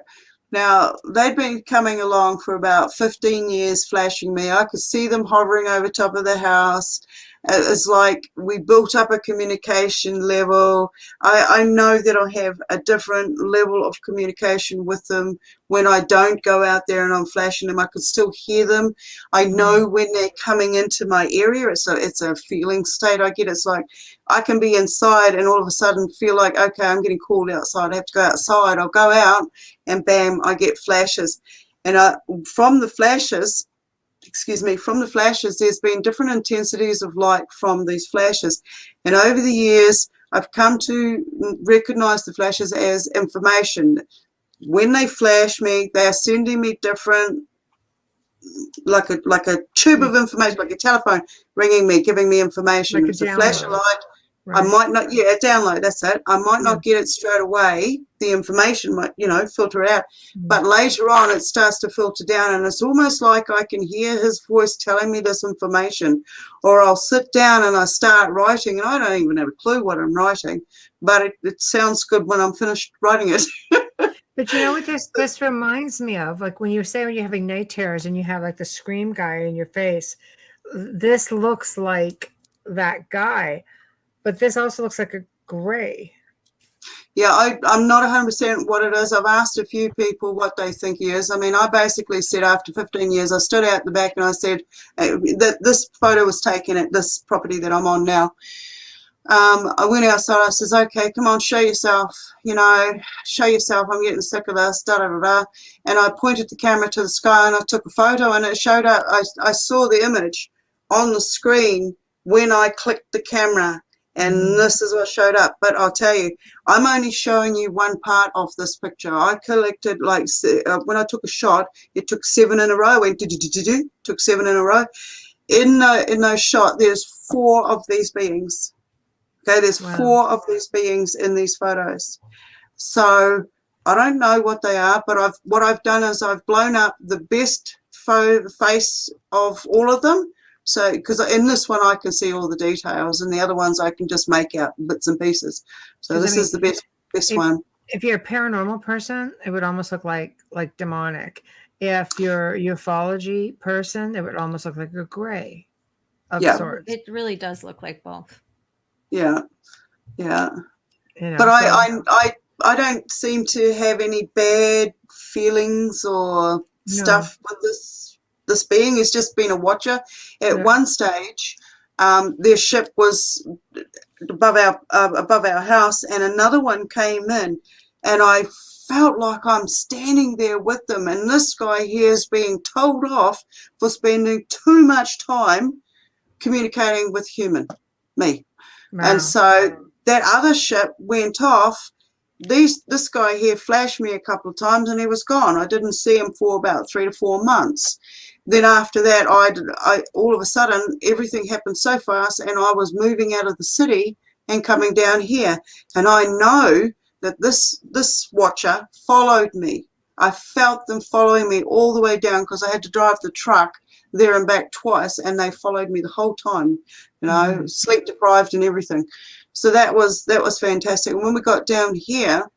Now, they'd been coming along for about 15 years, flashing me. I could see them hovering over top of the house. It's like we built up a communication level. I know that I have a different level of communication with them when I don't go out there and I'm flashing them. I could still hear them. I know when they're coming into my area. It's a feeling state I get. It's like I can be inside and all of a sudden feel like, okay, I'm getting called outside. I have to go outside. I'll go out and bam, I get flashes. And from the flashes, there's been different intensities of light from these flashes. And over the years, I've come to recognize the flashes as information. When they flash me, they are sending me different, like a tube of information, like a telephone ringing me, giving me information. Like it's a flash of light. I Right. might not, download, that's it. I might not get it straight away. The information might, filter out. But later on, it starts to filter down, and it's almost like I can hear his voice telling me this information. Or I'll sit down and I start writing, and I don't even have a clue what I'm writing, but it sounds good when I'm finished writing it. But you know what this reminds me of? Like when you say when you're having night terrors and you have like the scream guy in your face, this looks like that guy, but this also looks like a gray. Yeah, I'm not 100% what it is. I've asked a few people what they think he is. I mean, I basically said after 15 years, I stood out the back and I said that this photo was taken at this property that I'm on now. I went outside. I says, okay, come on, show yourself, show yourself. I'm getting sick of this, da, da, da, da. And I pointed the camera to the sky and I took a photo, and it showed up. I saw the image on the screen when I clicked the camera, and this is what showed up. But I'll tell you, I'm only showing you one part of this picture. I collected, when I took a shot, it took 7 in a row. Took 7 in a row. In those shots, there's 4 of these beings. Okay, there's 4 of these beings in these photos. So I don't know what they are, but what I've done is I've blown up the best face of all of them. So, because in this one I can see all the details, and the other ones I can just make out bits and pieces. So this is the best one. If you're a paranormal person, it would almost look like demonic. If you're a ufology person, it would almost look like a gray of sorts. It really does look like both. Yeah. But so, I don't seem to have any bad feelings or stuff with this being. He's just been a watcher. At one stage, their ship was above our house, and another one came in, and I felt like I'm standing there with them. And this guy here is being told off for spending too much time communicating with me. Wow. And so that other ship went off. This guy here flashed me a couple of times and he was gone. I didn't see him for about 3 to 4 months. Then after that, I all of a sudden, everything happened so fast, and I was moving out of the city and coming down here. And I know that this watcher followed me. I felt them following me all the way down, because I had to drive the truck there and back twice, and they followed me the whole time, sleep deprived and everything. So that was fantastic. And when we got down here,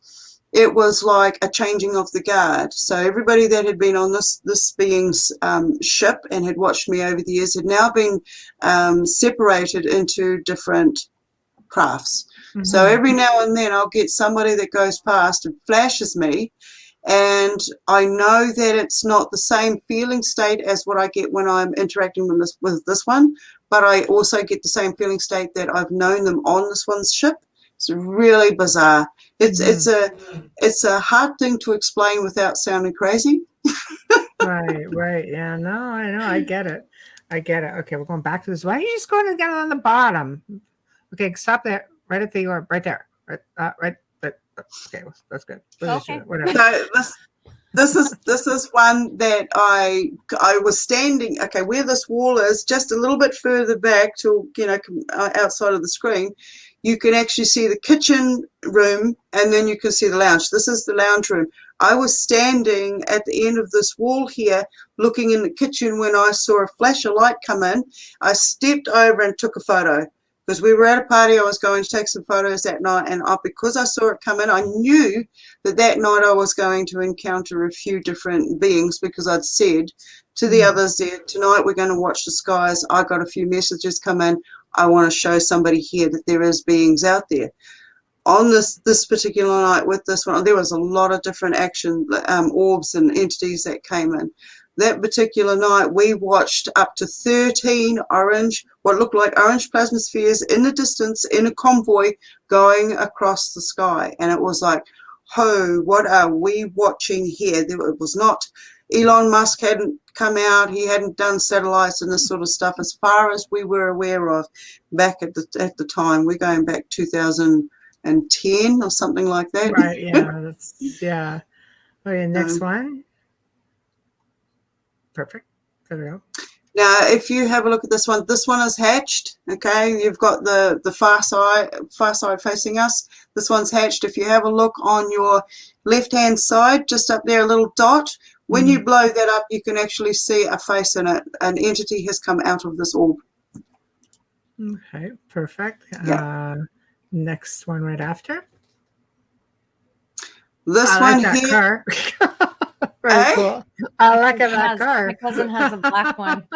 it was like a changing of the guard. So everybody that had been on this being's ship and had watched me over the years had now been separated into different crafts. So every now and then I'll get somebody that goes past and flashes me, and I know that it's not the same feeling state as what I get when I'm interacting with this one, but I also get the same feeling state that I've known them on this one's ship. It's really bizarre. It's a hard thing to explain without sounding crazy. Right. Yeah, no, I know. I get it. Okay, we're going back to this. Why are you just going to get it on the bottom? Okay, stop there. Right at the orb. Right there. Right. Okay, that's good. Okay. So this is one that I was standing. Okay, where this wall is, just a little bit further back to outside of the screen, you can actually see the kitchen room, and then you can see the lounge. This is the lounge room. I was standing at the end of this wall here, looking in the kitchen, when I saw a flash of light come in. I stepped over and took a photo, because we were at a party. I was going to take some photos that night, and because I saw it come in, I knew that night I was going to encounter a few different beings, because I'd said to the others there, tonight we're going to watch the skies. I got a few messages come in. I want to show somebody here that there is beings out there. On this particular night with this one, there was a lot of different action, orbs and entities that came in. That particular night, we watched up to 13 what looked like orange plasma spheres in the distance, in a convoy going across the sky. And it was like, what are we watching here? It was not, Elon Musk hadn't come out, he hadn't done satellites and this sort of stuff, as far as we were aware of back at the time. We're going back 2010 or something like that. Right, yeah. Okay, next one. Perfect. There we go. Now, if you have a look at this one is hatched. Okay, you've got the far side facing us. This one's hatched. If you have a look on your left-hand side, just up there, a little dot. When you blow that up, you can actually see a face in it. An entity has come out of this orb. Okay, perfect. Yeah. Next one right after. This I one like that here. car. Very Eh? cool. I like that car. My cousin has a black one.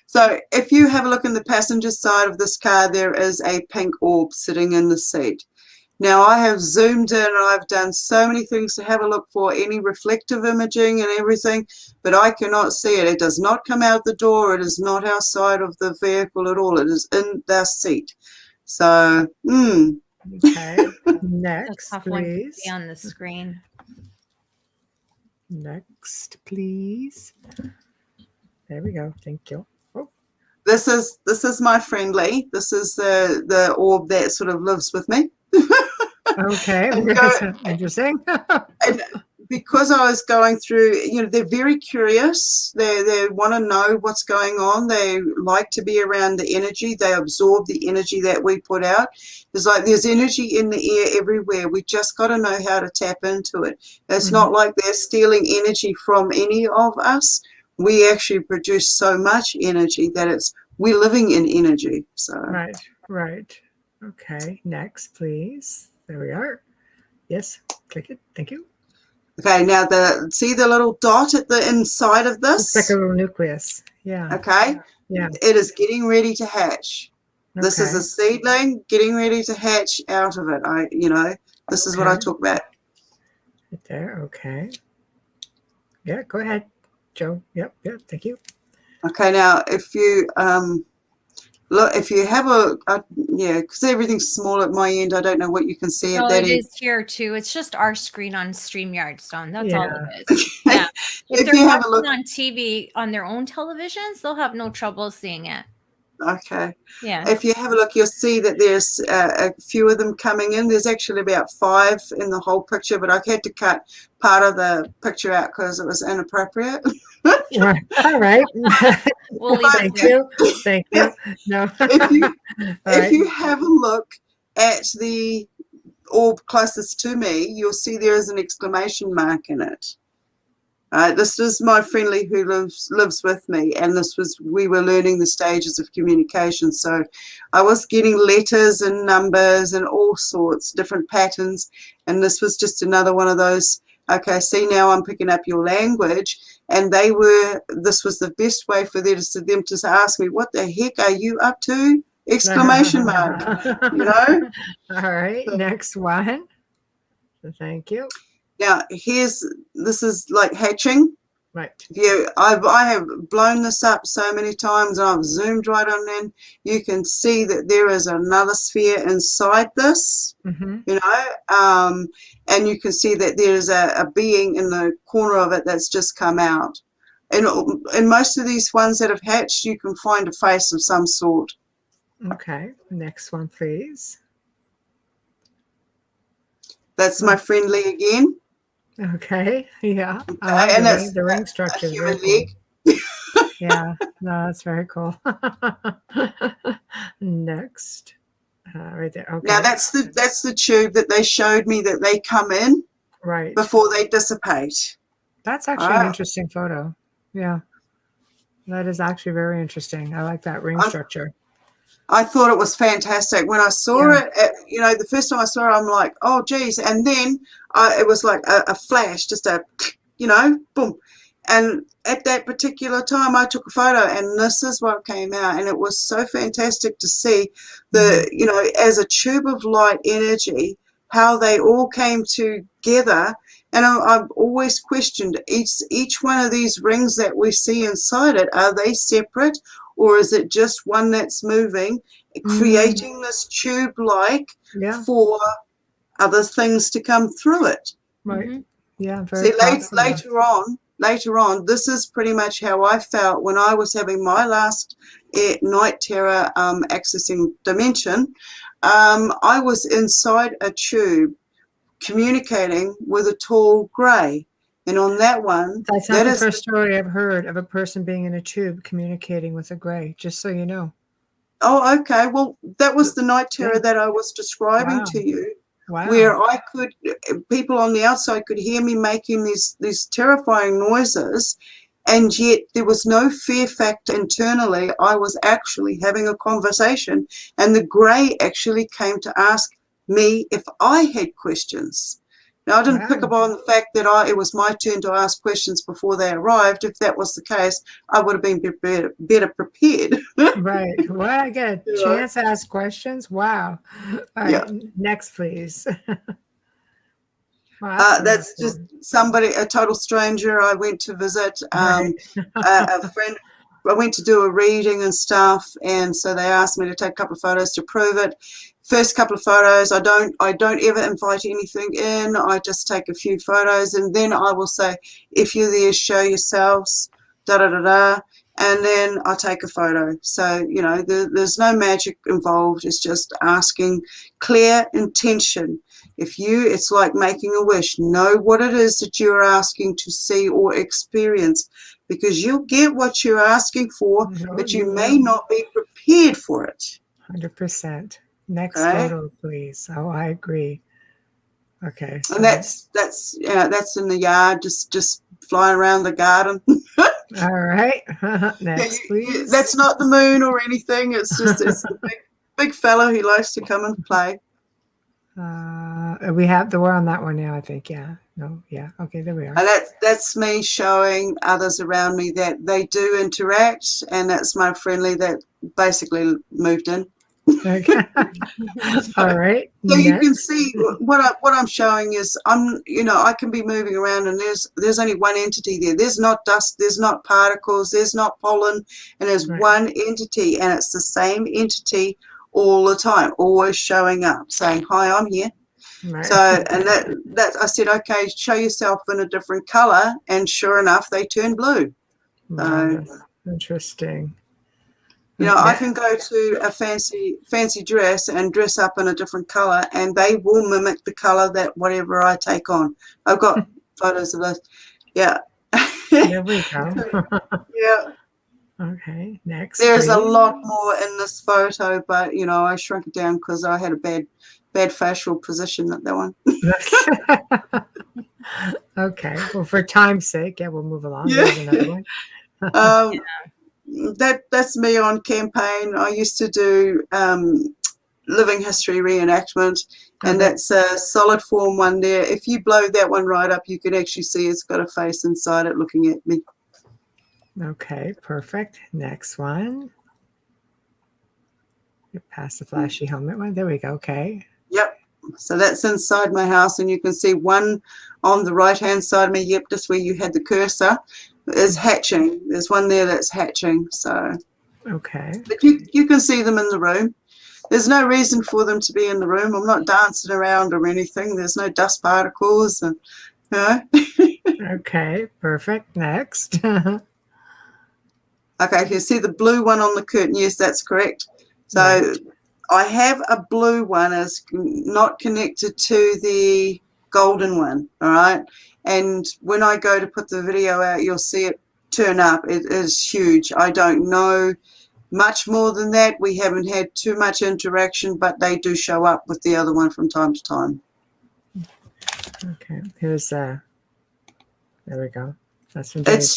So if you have a look in the passenger side of this car, there is a pink orb sitting in the seat. Now, I have zoomed in and I've done so many things to have a look for any reflective imaging and everything, but I cannot see it. It does not come out the door. It is not outside of the vehicle at all. It is in the seat. So, Okay. It's Next, a tough one to please. see on the screen. Next, please. There we go. Thank you. Oh, this is my friendly. This is the orb that sort of lives with me. okay. Interesting. And because I was going through, they're very curious. They want to know what's going on. They like to be around the energy. They absorb the energy that we put out. There's energy in the air everywhere. We just got to know how to tap into it. It's not like they're stealing energy from any of us. We actually produce so much energy that we're living in energy. So Right. Okay. Next, please. There we are. Yes. Click it. Thank you. Okay, now see the little dot at the inside of this? It's like a little nucleus. Yeah. Okay. Yeah. It is getting ready to hatch. This is Okay. a seedling getting ready to hatch out of it. This is what I Okay. talk about. Right there. Okay. Yeah. Go ahead, Joe. Yep. Thank you. Okay, now if you look, if you have because everything's small at my end, I don't know what you can see at No, that it end. is here too. It's just our screen on StreamYard, Stone. That's all Yeah. it is. Yeah. If If they're you have a watching look, on TV on their own televisions, they'll have no trouble seeing it. okay. Yeah. If you have a look, you'll see that there's a few of them coming in. There's actually about 5 in the whole picture, but I had to cut part of the picture out because it was inappropriate. Right. All right. We'll leave it Thank there. you. Thank you. No. If you have a look at the orb closest to me, you'll see there is an exclamation mark in it. This is my friendly who lives with me, and we were learning the stages of communication. So I was getting letters and numbers and all sorts, different patterns, and this was just another one of those. Okay, see, now I'm picking up your language, and this was the best way for them to ask me, what the heck are you up to? Exclamation mark, All right. Next one. Thank you. Now, this is like hatching. Right. I have blown this up so many times, and I've zoomed right on in. You can see that there is another sphere inside this, and you can see that there's a being in the corner of it that's just come out. And in most of these ones that have hatched, you can find a face of some sort. Okay. Next one, please. That's my friendly again. Okay. Yeah. And that's the ring structure. a Is human very leg. cool. Yeah. No, that's very cool. Next. Right there. Okay. Now that's the tube that they showed me that they come in before they dissipate. That's actually an interesting photo. Yeah. That is actually very interesting. I like that ring structure. I thought it was fantastic. When I saw it, the first time I saw it, I'm like, oh, geez. And then it was like a flash, just a, boom. And at that particular time, I took a photo, and this is what came out. And it was so fantastic to see as a tube of light energy, how they all came together. And I've always questioned each one of these rings that we see inside it, are they separate? Or is it just one that's moving, creating this tube-like for other things to come through it? Right. Mm-hmm. Yeah. Very See, later on, this is pretty much how I felt when I was having my last night terror accessing dimension. I was inside a tube communicating with a tall grey. And on that one, That's not that the is first story I've heard of a person being in a tube communicating with a gray, just so you know. oh, okay. Well, that was the night terror Yeah. that I was describing Wow. to you, Wow. where people on the outside could hear me making these terrifying noises, and yet there was no fear factor internally. I was actually having a conversation, and the grey actually came to ask me if I had questions. Now, I didn't pick Wow. up on the fact that it was my turn to ask questions before they arrived. If that was the case, I would have been better prepared. Right. Well, I get a You know? chance to ask questions. Wow. All Yeah. right. Next, please. Wow, That's wonderful. just somebody, a total stranger. I went to visit Right. a friend. I went to do a reading and stuff, and so they asked me to take a couple of photos to prove it. First couple of photos, I don't ever invite anything in. I just take a few photos, and then I will say, if you're there, show yourselves, da da da da, and then I take a photo. So there's no magic involved. It's just asking clear intention. It's like making a wish. Know what it is that you're asking to see or experience, because you'll get what you're asking for, but you may not be prepared for it. 100%. Next Okay? photo, please. Oh, I agree. Okay. So And that's in the yard, just flying around the garden. all right. Next, please. That's not the moon or anything. It's the big fellow who likes to come and play. We're on that one now, I think. Yeah. No. Yeah. Okay. There we are. And that's me showing others around me that they do interact, and that's my friendly that basically moved in. Okay. All right. So you can Next. see what I'm showing is I can be moving around, and there's only one entity there. There's not dust, there's not particles, there's not pollen, and there's Right. one entity, and it's the same entity all the time, always showing up, saying, "Hi, I'm here." Right. So, and that I said, okay, show yourself in a different color, and sure enough, they turn blue. Wow, that's interesting. I can go to a fancy dress and dress up in a different color, and they will mimic the color that whatever I take on. I've got photos of this. Yeah. There we go. Yeah. Okay. Next. There's a please. lot more in this photo, but I shrunk it down because I had a bad facial position at that one. Okay. Well, for time's sake, we'll move along. Yeah. There's another one. That's me on campaign. I used to do living history reenactment, and that's a solid form one there. If you blow that one right up, you can actually see it's got a face inside it looking at me. Okay, perfect. Next one. Get past the flashy helmet one. There we go. Okay. Yep. So that's inside my house, and you can see one on the right-hand side of me. Yep, just where you had the cursor is hatching. There's one there that's hatching. So. Okay. But you can see them in the room. There's no reason for them to be in the room. I'm not dancing around or anything. There's no dust particles, and Okay, perfect. Next. Okay, you see the blue one on the curtain. Yes, that's correct. So Right. I have a blue one as not connected to the golden one, all right? And when I go to put the video out, you'll see it turn up. It is huge. I don't know much more than that. We haven't had too much interaction, but they do show up with the other one from time to time. Okay. Here's there we go. That's from It's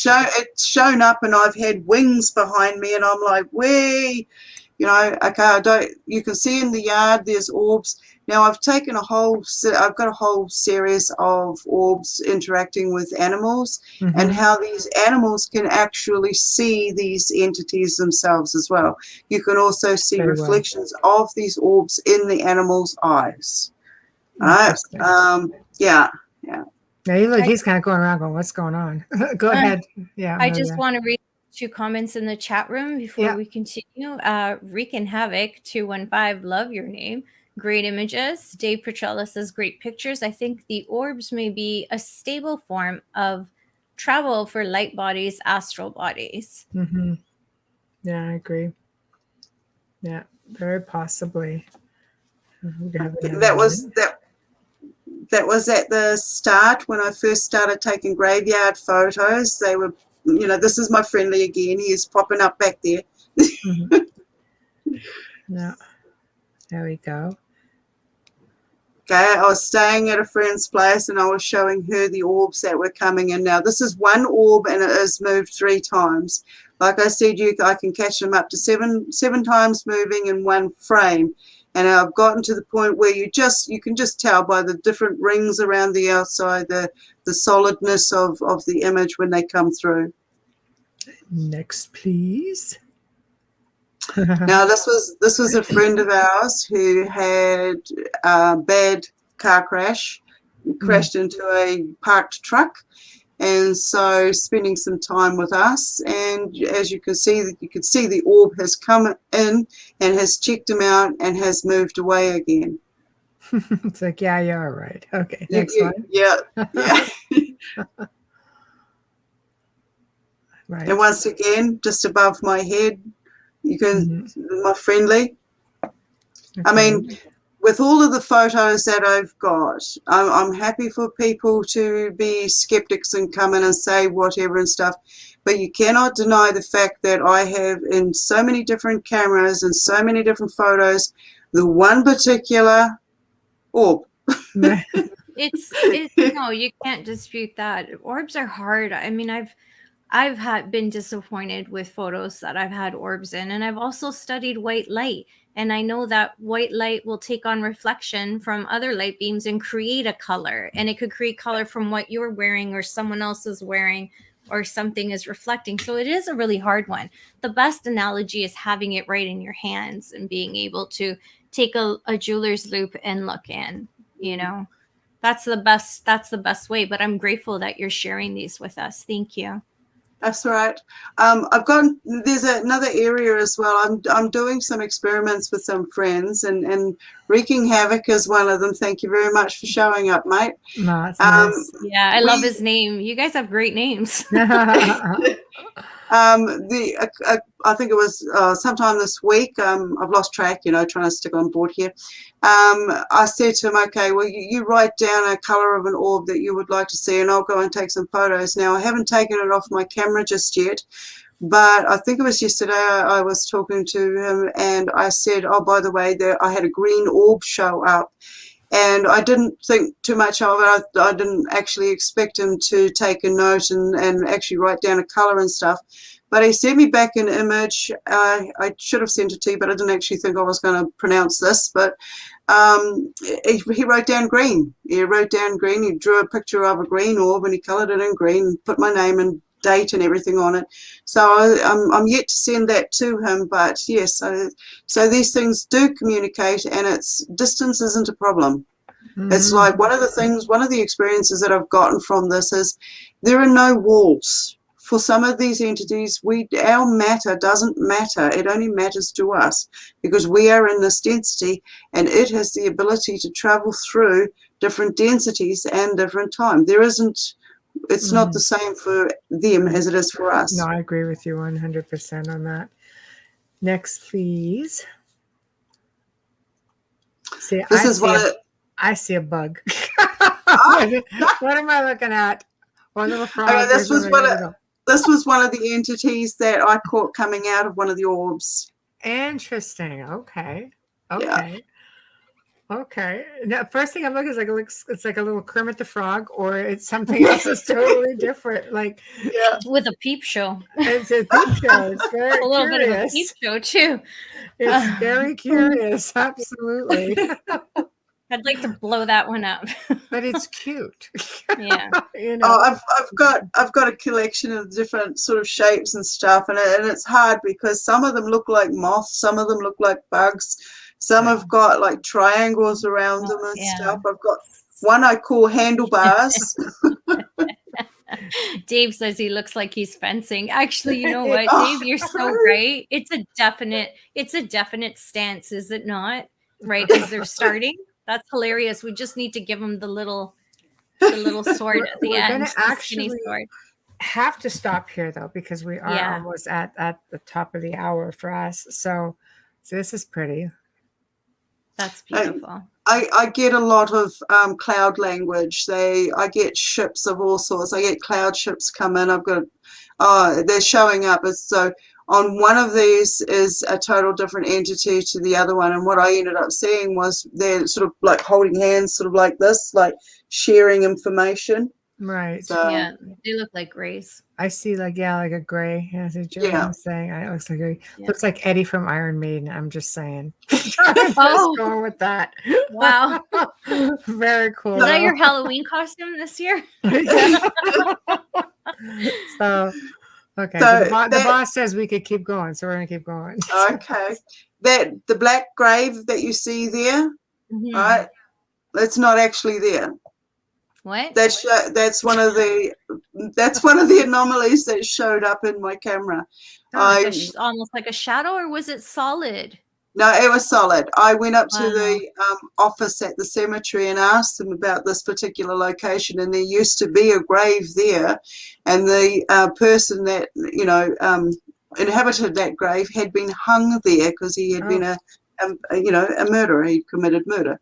shown up, and I've had wings behind me, and I'm like, wee, okay, you can see in the yard there's orbs. Now I've got a whole series of orbs interacting with animals, and how these animals can actually see these entities themselves as well. You can also see Very reflections of these orbs in the animal's eyes. Interesting. Yeah. Now you look, he's kind of going around going, what's going on? Go ahead. Yeah. I just want to read 2 comments in the chat room before we continue. Reek and Havoc 215, love your name. Great images. Dave Petrella says great pictures. I think the orbs may be a stable form of travel for light bodies, astral bodies. Mm-hmm. Yeah, I agree. Yeah, very possibly. that was at the start when I first started taking graveyard photos. They were, this is my friendly again. He is popping up back there. Mhm. No. There we go. Okay, I was staying at a friend's place and I was showing her the orbs that were coming in. Now, this is one orb and it is moved 3 times. Like I said, I can catch them up to seven times moving in one frame. And I've gotten to the point where you can just tell by the different rings around the outside, the solidness of the image when they come through. Next, please. Now, this was a friend of ours who had a bad car crash, crashed into a parked truck, and so spending some time with us. And as you can see the orb has come in and has checked him out and has moved away again. It's like, yeah, you're all right. Okay, next one. Yeah. Right. And once again, just above my head, you can, my friendly. Okay. I mean, with all of the photos that I've got, I'm happy for people to be skeptics and come in and say whatever and stuff, but you cannot deny the fact that I have in so many different cameras and so many different photos, the one particular orb. It's no, you can't dispute that. Orbs are hard. I mean, I've been disappointed with photos that I've had orbs in, and I've also studied white light, and I know that white light will take on reflection from other light beams and create a color, and it could create color from what you're wearing or someone else is wearing or something is reflecting. So it is a really hard one. The best analogy is having it right in your hands and being able to take a jeweler's loupe and look in, That's the best way, but I'm grateful that you're sharing these with us. Thank you. That's right. There's another area as well. I'm doing some experiments with some friends, and Wreaking Havoc is one of them. Thank you very much for showing up, mate. No, it's nice. Yeah, I love his name. You guys have great names. I think it was sometime this week. I've lost track, trying to stick on board here. I said to him, okay, well, you write down a color of an orb that you would like to see, and I'll go and take some photos. Now, I haven't taken it off my camera just yet, but I think it was yesterday I was talking to him, and I said, oh, by the way, I had a green orb show up. And I didn't think too much of it. I didn't actually expect him to take a note and actually write down a color and stuff. But he sent me back an image. I should have sent it to you, but I didn't actually think I was going to pronounce this. But he wrote down green. He wrote down green. He drew a picture of a green orb and he colored it in green, put my name and date and everything on it. So I'm yet to send that to him, but yes, so these things do communicate, and distance isn't a problem. It's like one of the experiences that I've gotten from this is there are no walls. For some of these entities, our matter doesn't matter. It only matters to us because we are in this density, and it has the ability to travel through different densities and different time. It's not the same for them as it is for us. No, I agree with you 100% on that. Next, please. See, I see a bug. What am I looking at? One little frog. Okay, this was one of the entities that I caught coming out of one of the orbs. Interesting. Okay. Yeah. Okay. Now, first thing I'm looking is it's like a little Kermit the Frog, or it's something else that's totally different. Like, yeah, with a peep show. It's a peep show. It's very a little curious. bit of a peep show too. It's very curious. Absolutely. I'd like to blow that one up. But it's cute. Yeah. Oh, I've got a collection of different sort of shapes and stuff, and it's hard because some of them look like moths, some of them look like bugs. Some have got like triangles around them and stuff. I've got one I call handlebars. Dave says he looks like he's fencing. Actually, you know what, Dave, you're so right. It's a definite stance, is it not? Right, as they're starting. That's hilarious. We just need to give them the little sword at the end. We're going to actually have to stop here though, because we are almost at the top of the hour for us. So this is pretty. That's beautiful. I get a lot of cloud language. I get ships of all sorts. I get cloud ships come in. They're showing up. So on one of these is a total different entity to the other one. And what I ended up seeing was they're sort of like holding hands, sort of like this, like sharing information. Right. So, Yeah, they look like grays. I see like a gray. Yeah, so Joanne was saying it looks like looks like Eddie from Iron Maiden. I'm just saying. I'm just going with that. Wow. Very cool. Is that your Halloween costume this year? So okay. So the boss says we could keep going, so we're gonna keep going. Okay. The black grave that you see there, right? It's not actually there. What? That's one of the anomalies that showed up in my camera. Almost like a shadow, or was it solid? No, it was solid. I went up to the office at the cemetery and asked them about this particular location, and there used to be a grave there, and the person that inhabited that grave had been hung there because he had been a murderer. He committed murder.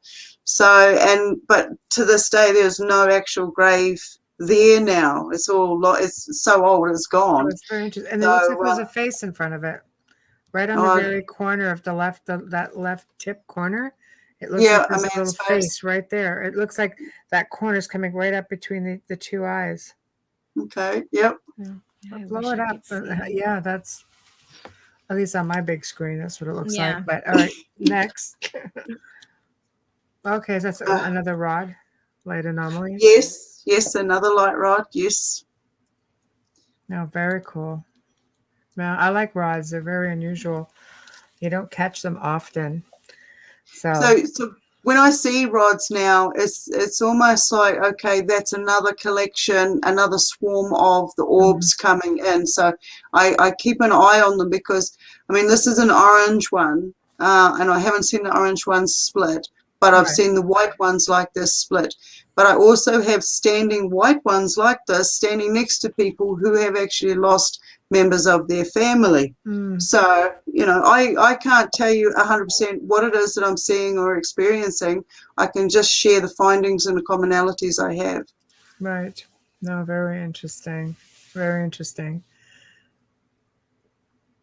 So, but to this day, there's no actual grave there now. It's so old, it's gone. It's very interesting. And it looks like there's a face in front of it. Right on the very corner of the left, that left tip corner. It looks like there's a little face right there. It looks like that corner is coming right up between the two eyes. Okay, yep. Yeah. Blow it up. Yeah, that's at least on my big screen. That's what it looks like. But all right, next. Okay, so that's another rod, light anomaly. Yes, another light rod. Yes. No, very cool. Now, I like rods. They're very unusual. You don't catch them often. So when I see rods now, it's almost like, okay, that's another collection, another swarm of the orbs coming in. So I keep an eye on them because, I mean, this is an orange one, and I haven't seen the orange ones split, but I've seen the white ones like this split. But I also have standing white ones like this standing next to people who have actually lost members of their family. So, I can't tell you 100% what it is that I'm seeing or experiencing. I can just share the findings and the commonalities I have. Right. No, very interesting. Very interesting.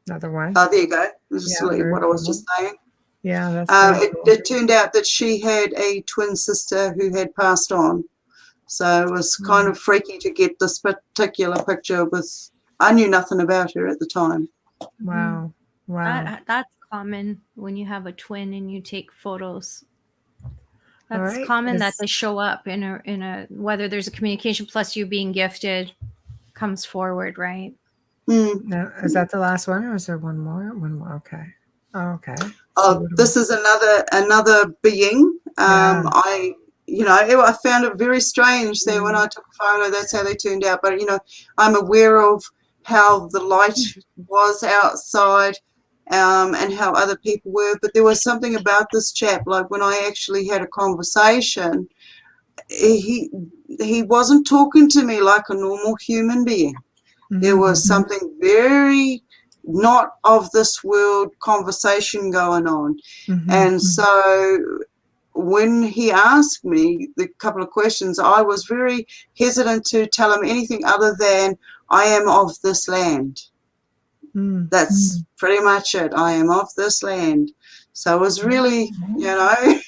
Another one. Oh, there you go. This is what I was just saying. Yeah, that's cool. It turned out that she had a twin sister who had passed on. So it was kind of freaky to get this particular picture with, I knew nothing about her at the time. Wow. That's common when you have a twin and you take photos. That's common that they show up in a whether there's a communication plus you being gifted comes forward, right? Now, is that the last one or is there one more? One more. Okay. Oh, okay. Oh, this is another being. I found it very strange that when I took a photo, that's how they turned out. But, I'm aware of how the light was outside and how other people were. But there was something about this chap, like when I actually had a conversation, he wasn't talking to me like a normal human being. There was something very not of this world conversation going on. And so when he asked me the couple of questions, I was very hesitant to tell him anything other than I am of this land. That's pretty much it. I am of this land. So it was really, I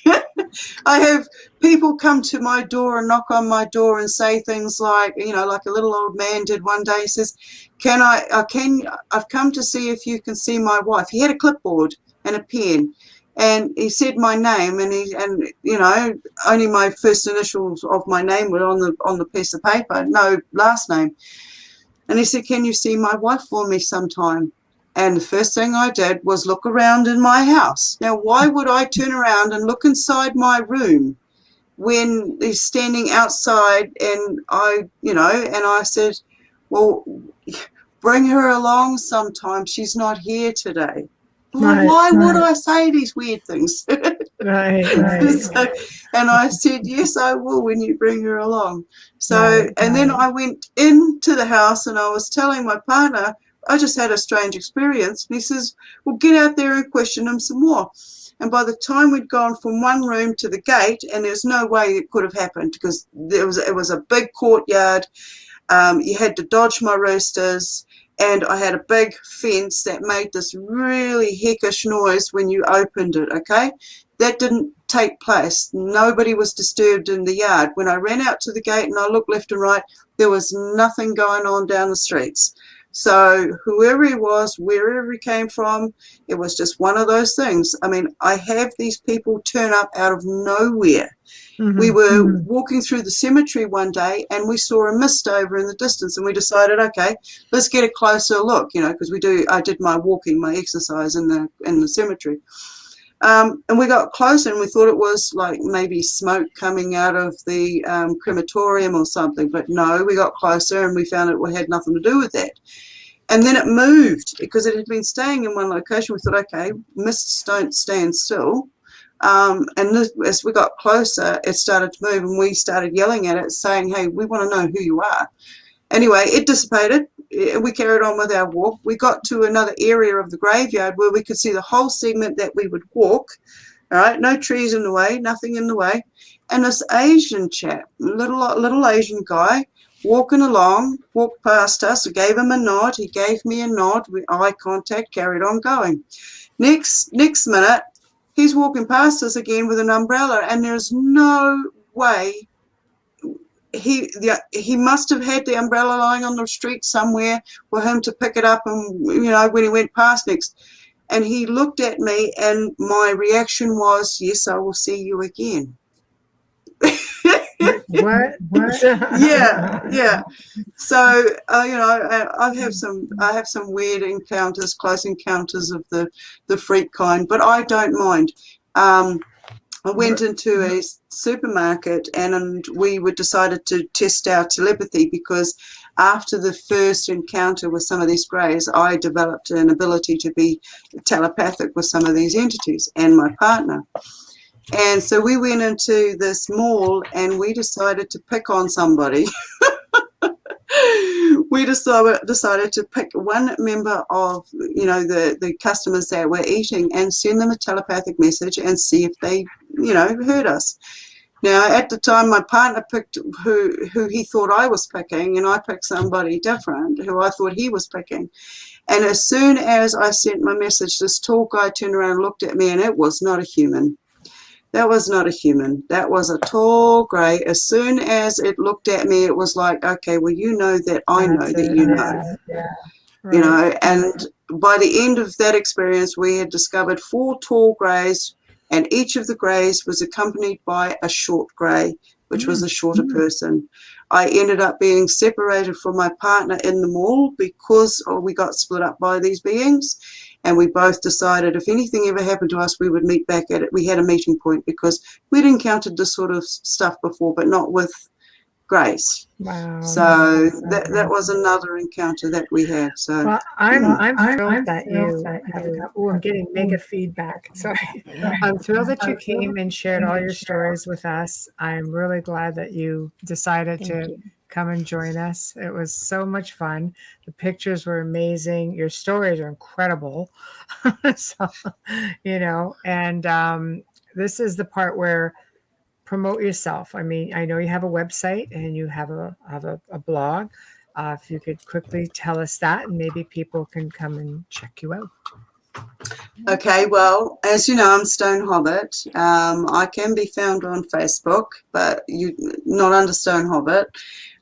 have people come to my door and knock on my door and say things like, like a little old man did one day. He says, I've come to see if you can see my wife. He had a clipboard and a pen and he said my name and only my first initials of my name were on the piece of paper, no last name. And he said, can you see my wife for me sometime? And the first thing I did was look around in my house. Now, why would I turn around and look inside my room when he's standing outside and I said, well, bring her along sometime. She's not here today. Well, why would I say these weird things? Right. So, and I said, yes, I will when you bring her along. So, then I went into the house and I was telling my partner, I just had a strange experience. And he says, well, get out there and question him some more. And by the time we'd gone from one room to the gate, and there's no way it could have happened because it was a big courtyard. You had to dodge my roosters, and I had a big fence that made this really heckish noise when you opened it, okay? That didn't take place. Nobody was disturbed in the yard. When I ran out to the gate and I looked left and right, there was nothing going on down the streets. So whoever he was, wherever he came from, it was just one of those things. I mean, I have these people turn up out of nowhere. We were walking through the cemetery one day and we saw a mist over in the distance, and we decided, okay, let's get a closer look, you know, because I did my walking, my exercise in the cemetery. And we got closer and we thought it was like maybe smoke coming out of the crematorium or something. But no, we got closer and we found it had nothing to do with that. And then it moved because it had been staying in one location. We thought, okay, mists don't stand still. As we got closer, it started to move and we started yelling at it saying, hey, we want to know who you are. Anyway, it dissipated. We carried on with our walk. We got to another area of the graveyard where we could see the whole segment that we would walk. All right, no trees in the way, nothing in the way. And this Asian chap, little Asian guy, walking along, walked past us. I gave him a nod. He gave me a nod. Eye contact, carried on going. Next minute, he's walking past us again with an umbrella, and there's no way. He must have had the umbrella lying on the street somewhere for him to pick it up, and you know, when he went past next, and he looked at me, and my reaction was, yes, I will see you again. What? Yeah. So you know, I have some weird encounters, close encounters of the freak kind, but I don't mind. I went into a supermarket and we decided to test our telepathy, because after the first encounter with some of these greys, I developed an ability to be telepathic with some of these entities and my partner. And so we went into this mall and we decided to pick on somebody. We decided to pick one member of, you know, the customers that were eating and send them a telepathic message and see if they, you know, heard us. Now, at the time, my partner picked who he thought I was picking, and I picked somebody different who I thought he was picking. And as soon as I sent my message, this tall guy turned around and looked at me, and it was not a human. That was not a human. That was a tall grey. As soon as it looked at me, it was like, okay, well, you know that I know that you know. Yeah. Right. You know, and by the end of that experience, we had discovered 4 tall greys, and each of the greys was accompanied by a short grey, which was a shorter person. I ended up being separated from my partner in the mall because we got split up by these beings. And we both decided if anything ever happened to us, we would meet back at it. We had a meeting point because we'd encountered this sort of stuff before, but not with greys. Wow. So that was another encounter that we had. So well, I'm thrilled that you have come. Oh, I'm getting mega feedback. Sorry. I'm thrilled that you came and shared all your stories with us. I'm really glad that you decided to come and join us. It was so much fun. The pictures were amazing. Your stories are incredible. So, you know, and this is the part where promote yourself. I mean, I know you have a website and you have a blog. If you could quickly tell us that, and maybe people can come and check you out. Okay, well, as you know, I'm Stone Hobbit. I can be found on Facebook, but not under Stone Hobbit.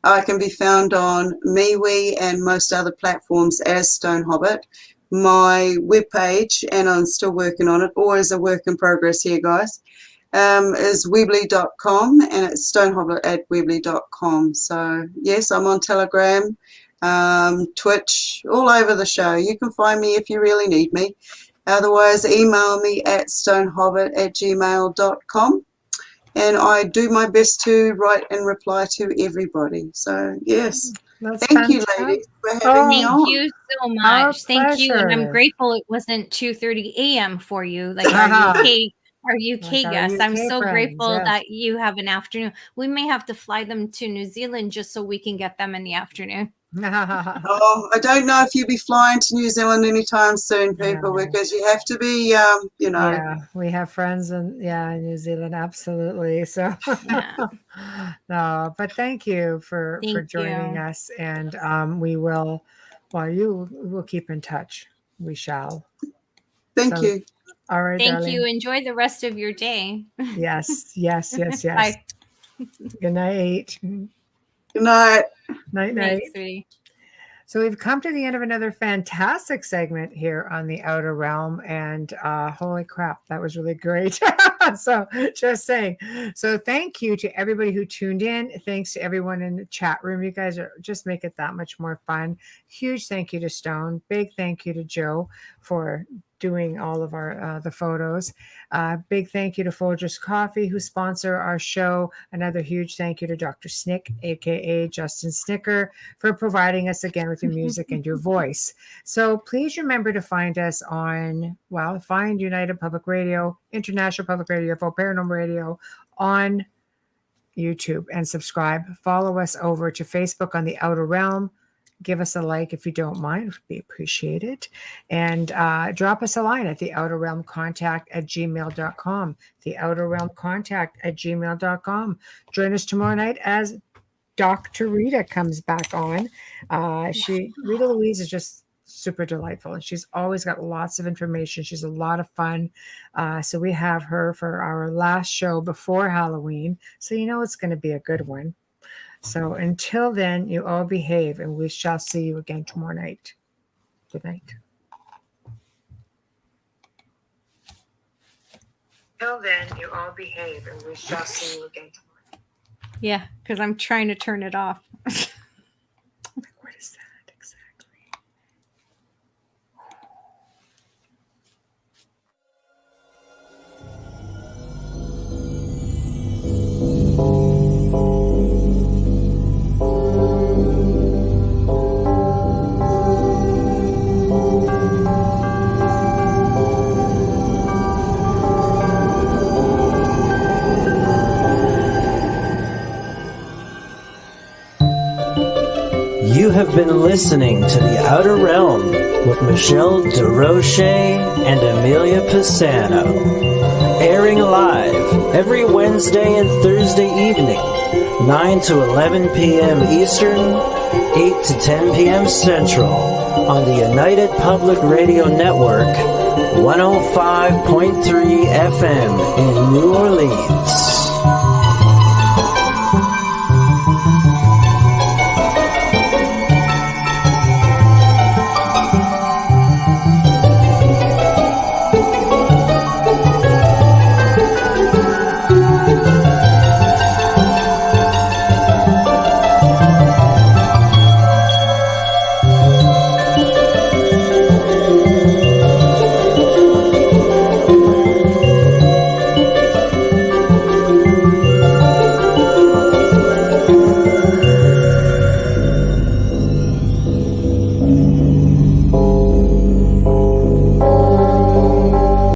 I can be found on MeWe and most other platforms as Stone Hobbit. My webpage, and I'm still working on it, always a work in progress here, guys, is weebly.com, and it's stonehobbit@weebly.com. So, yes, I'm on Telegram, Twitch, all over the show. You can find me if you really need me. Otherwise, email me at stonehobbit@gmail.com. And I do my best to write and reply to everybody. So, yes. Thank you, ladies, for having me on. Thank you so much. Thank you. And I'm grateful it wasn't 2:30 a.m. for you, like our UK guests. I'm so grateful that you have an afternoon. We may have to fly them to New Zealand just so we can get them in the afternoon. Oh, I don't know if you'll be flying to New Zealand anytime soon, people, No. because you have to be, you know. Yeah, we have friends in New Zealand, absolutely. So Yeah. no, but thank you for Thank joining you. us, and we will. Well, you will keep in touch. We shall. Thank So, you. all right, Thank darling. you. Enjoy the rest of your day. Yes, yes, yes, yes. Bye. Good night. Good night. Night, Night, night. sweetie. So we've come to the end of another fantastic segment here on the Outer Realm, and holy crap, that was really great. So just saying. So thank you to everybody who tuned in. Thanks to everyone in the chat room. You guys are just make it that much more fun. Huge thank you to Stone. Big thank you to Joe for doing all of our the photos. Big thank you to Folgers Coffee, who sponsor our show. Another huge thank you to Dr. Snick, aka Justin Snicker, for providing us again with your music and your voice. So please remember to find us on, find United Public Radio, International Public Radio, for Paranormal Radio on YouTube, and subscribe. Follow us over to Facebook on the Outer Realm. Give us a like if you don't mind. It would be appreciated. And drop us a line at theouterrealmcontact@gmail.com. Theouterrealmcontact@gmail.com. Join us tomorrow night as Dr. Rita comes back on. Rita Louise is just super delightful, and she's always got lots of information. She's a lot of fun. So we have her for our last show before Halloween. So you know it's going to be a good one. So until then, you all behave, and we shall see you again tomorrow night. Good night. Till then, you all behave, and we shall see you again tomorrow night. Yeah, because I'm trying to turn it off. What is that exactly? You have been listening to The Outer Realm with Michelle Desrochers and Amelia Pisano, airing live every Wednesday and Thursday evening, 9 to 11 p.m. Eastern, 8 to 10 p.m. Central, on the United Public Radio Network, 105.3 FM in New Orleans.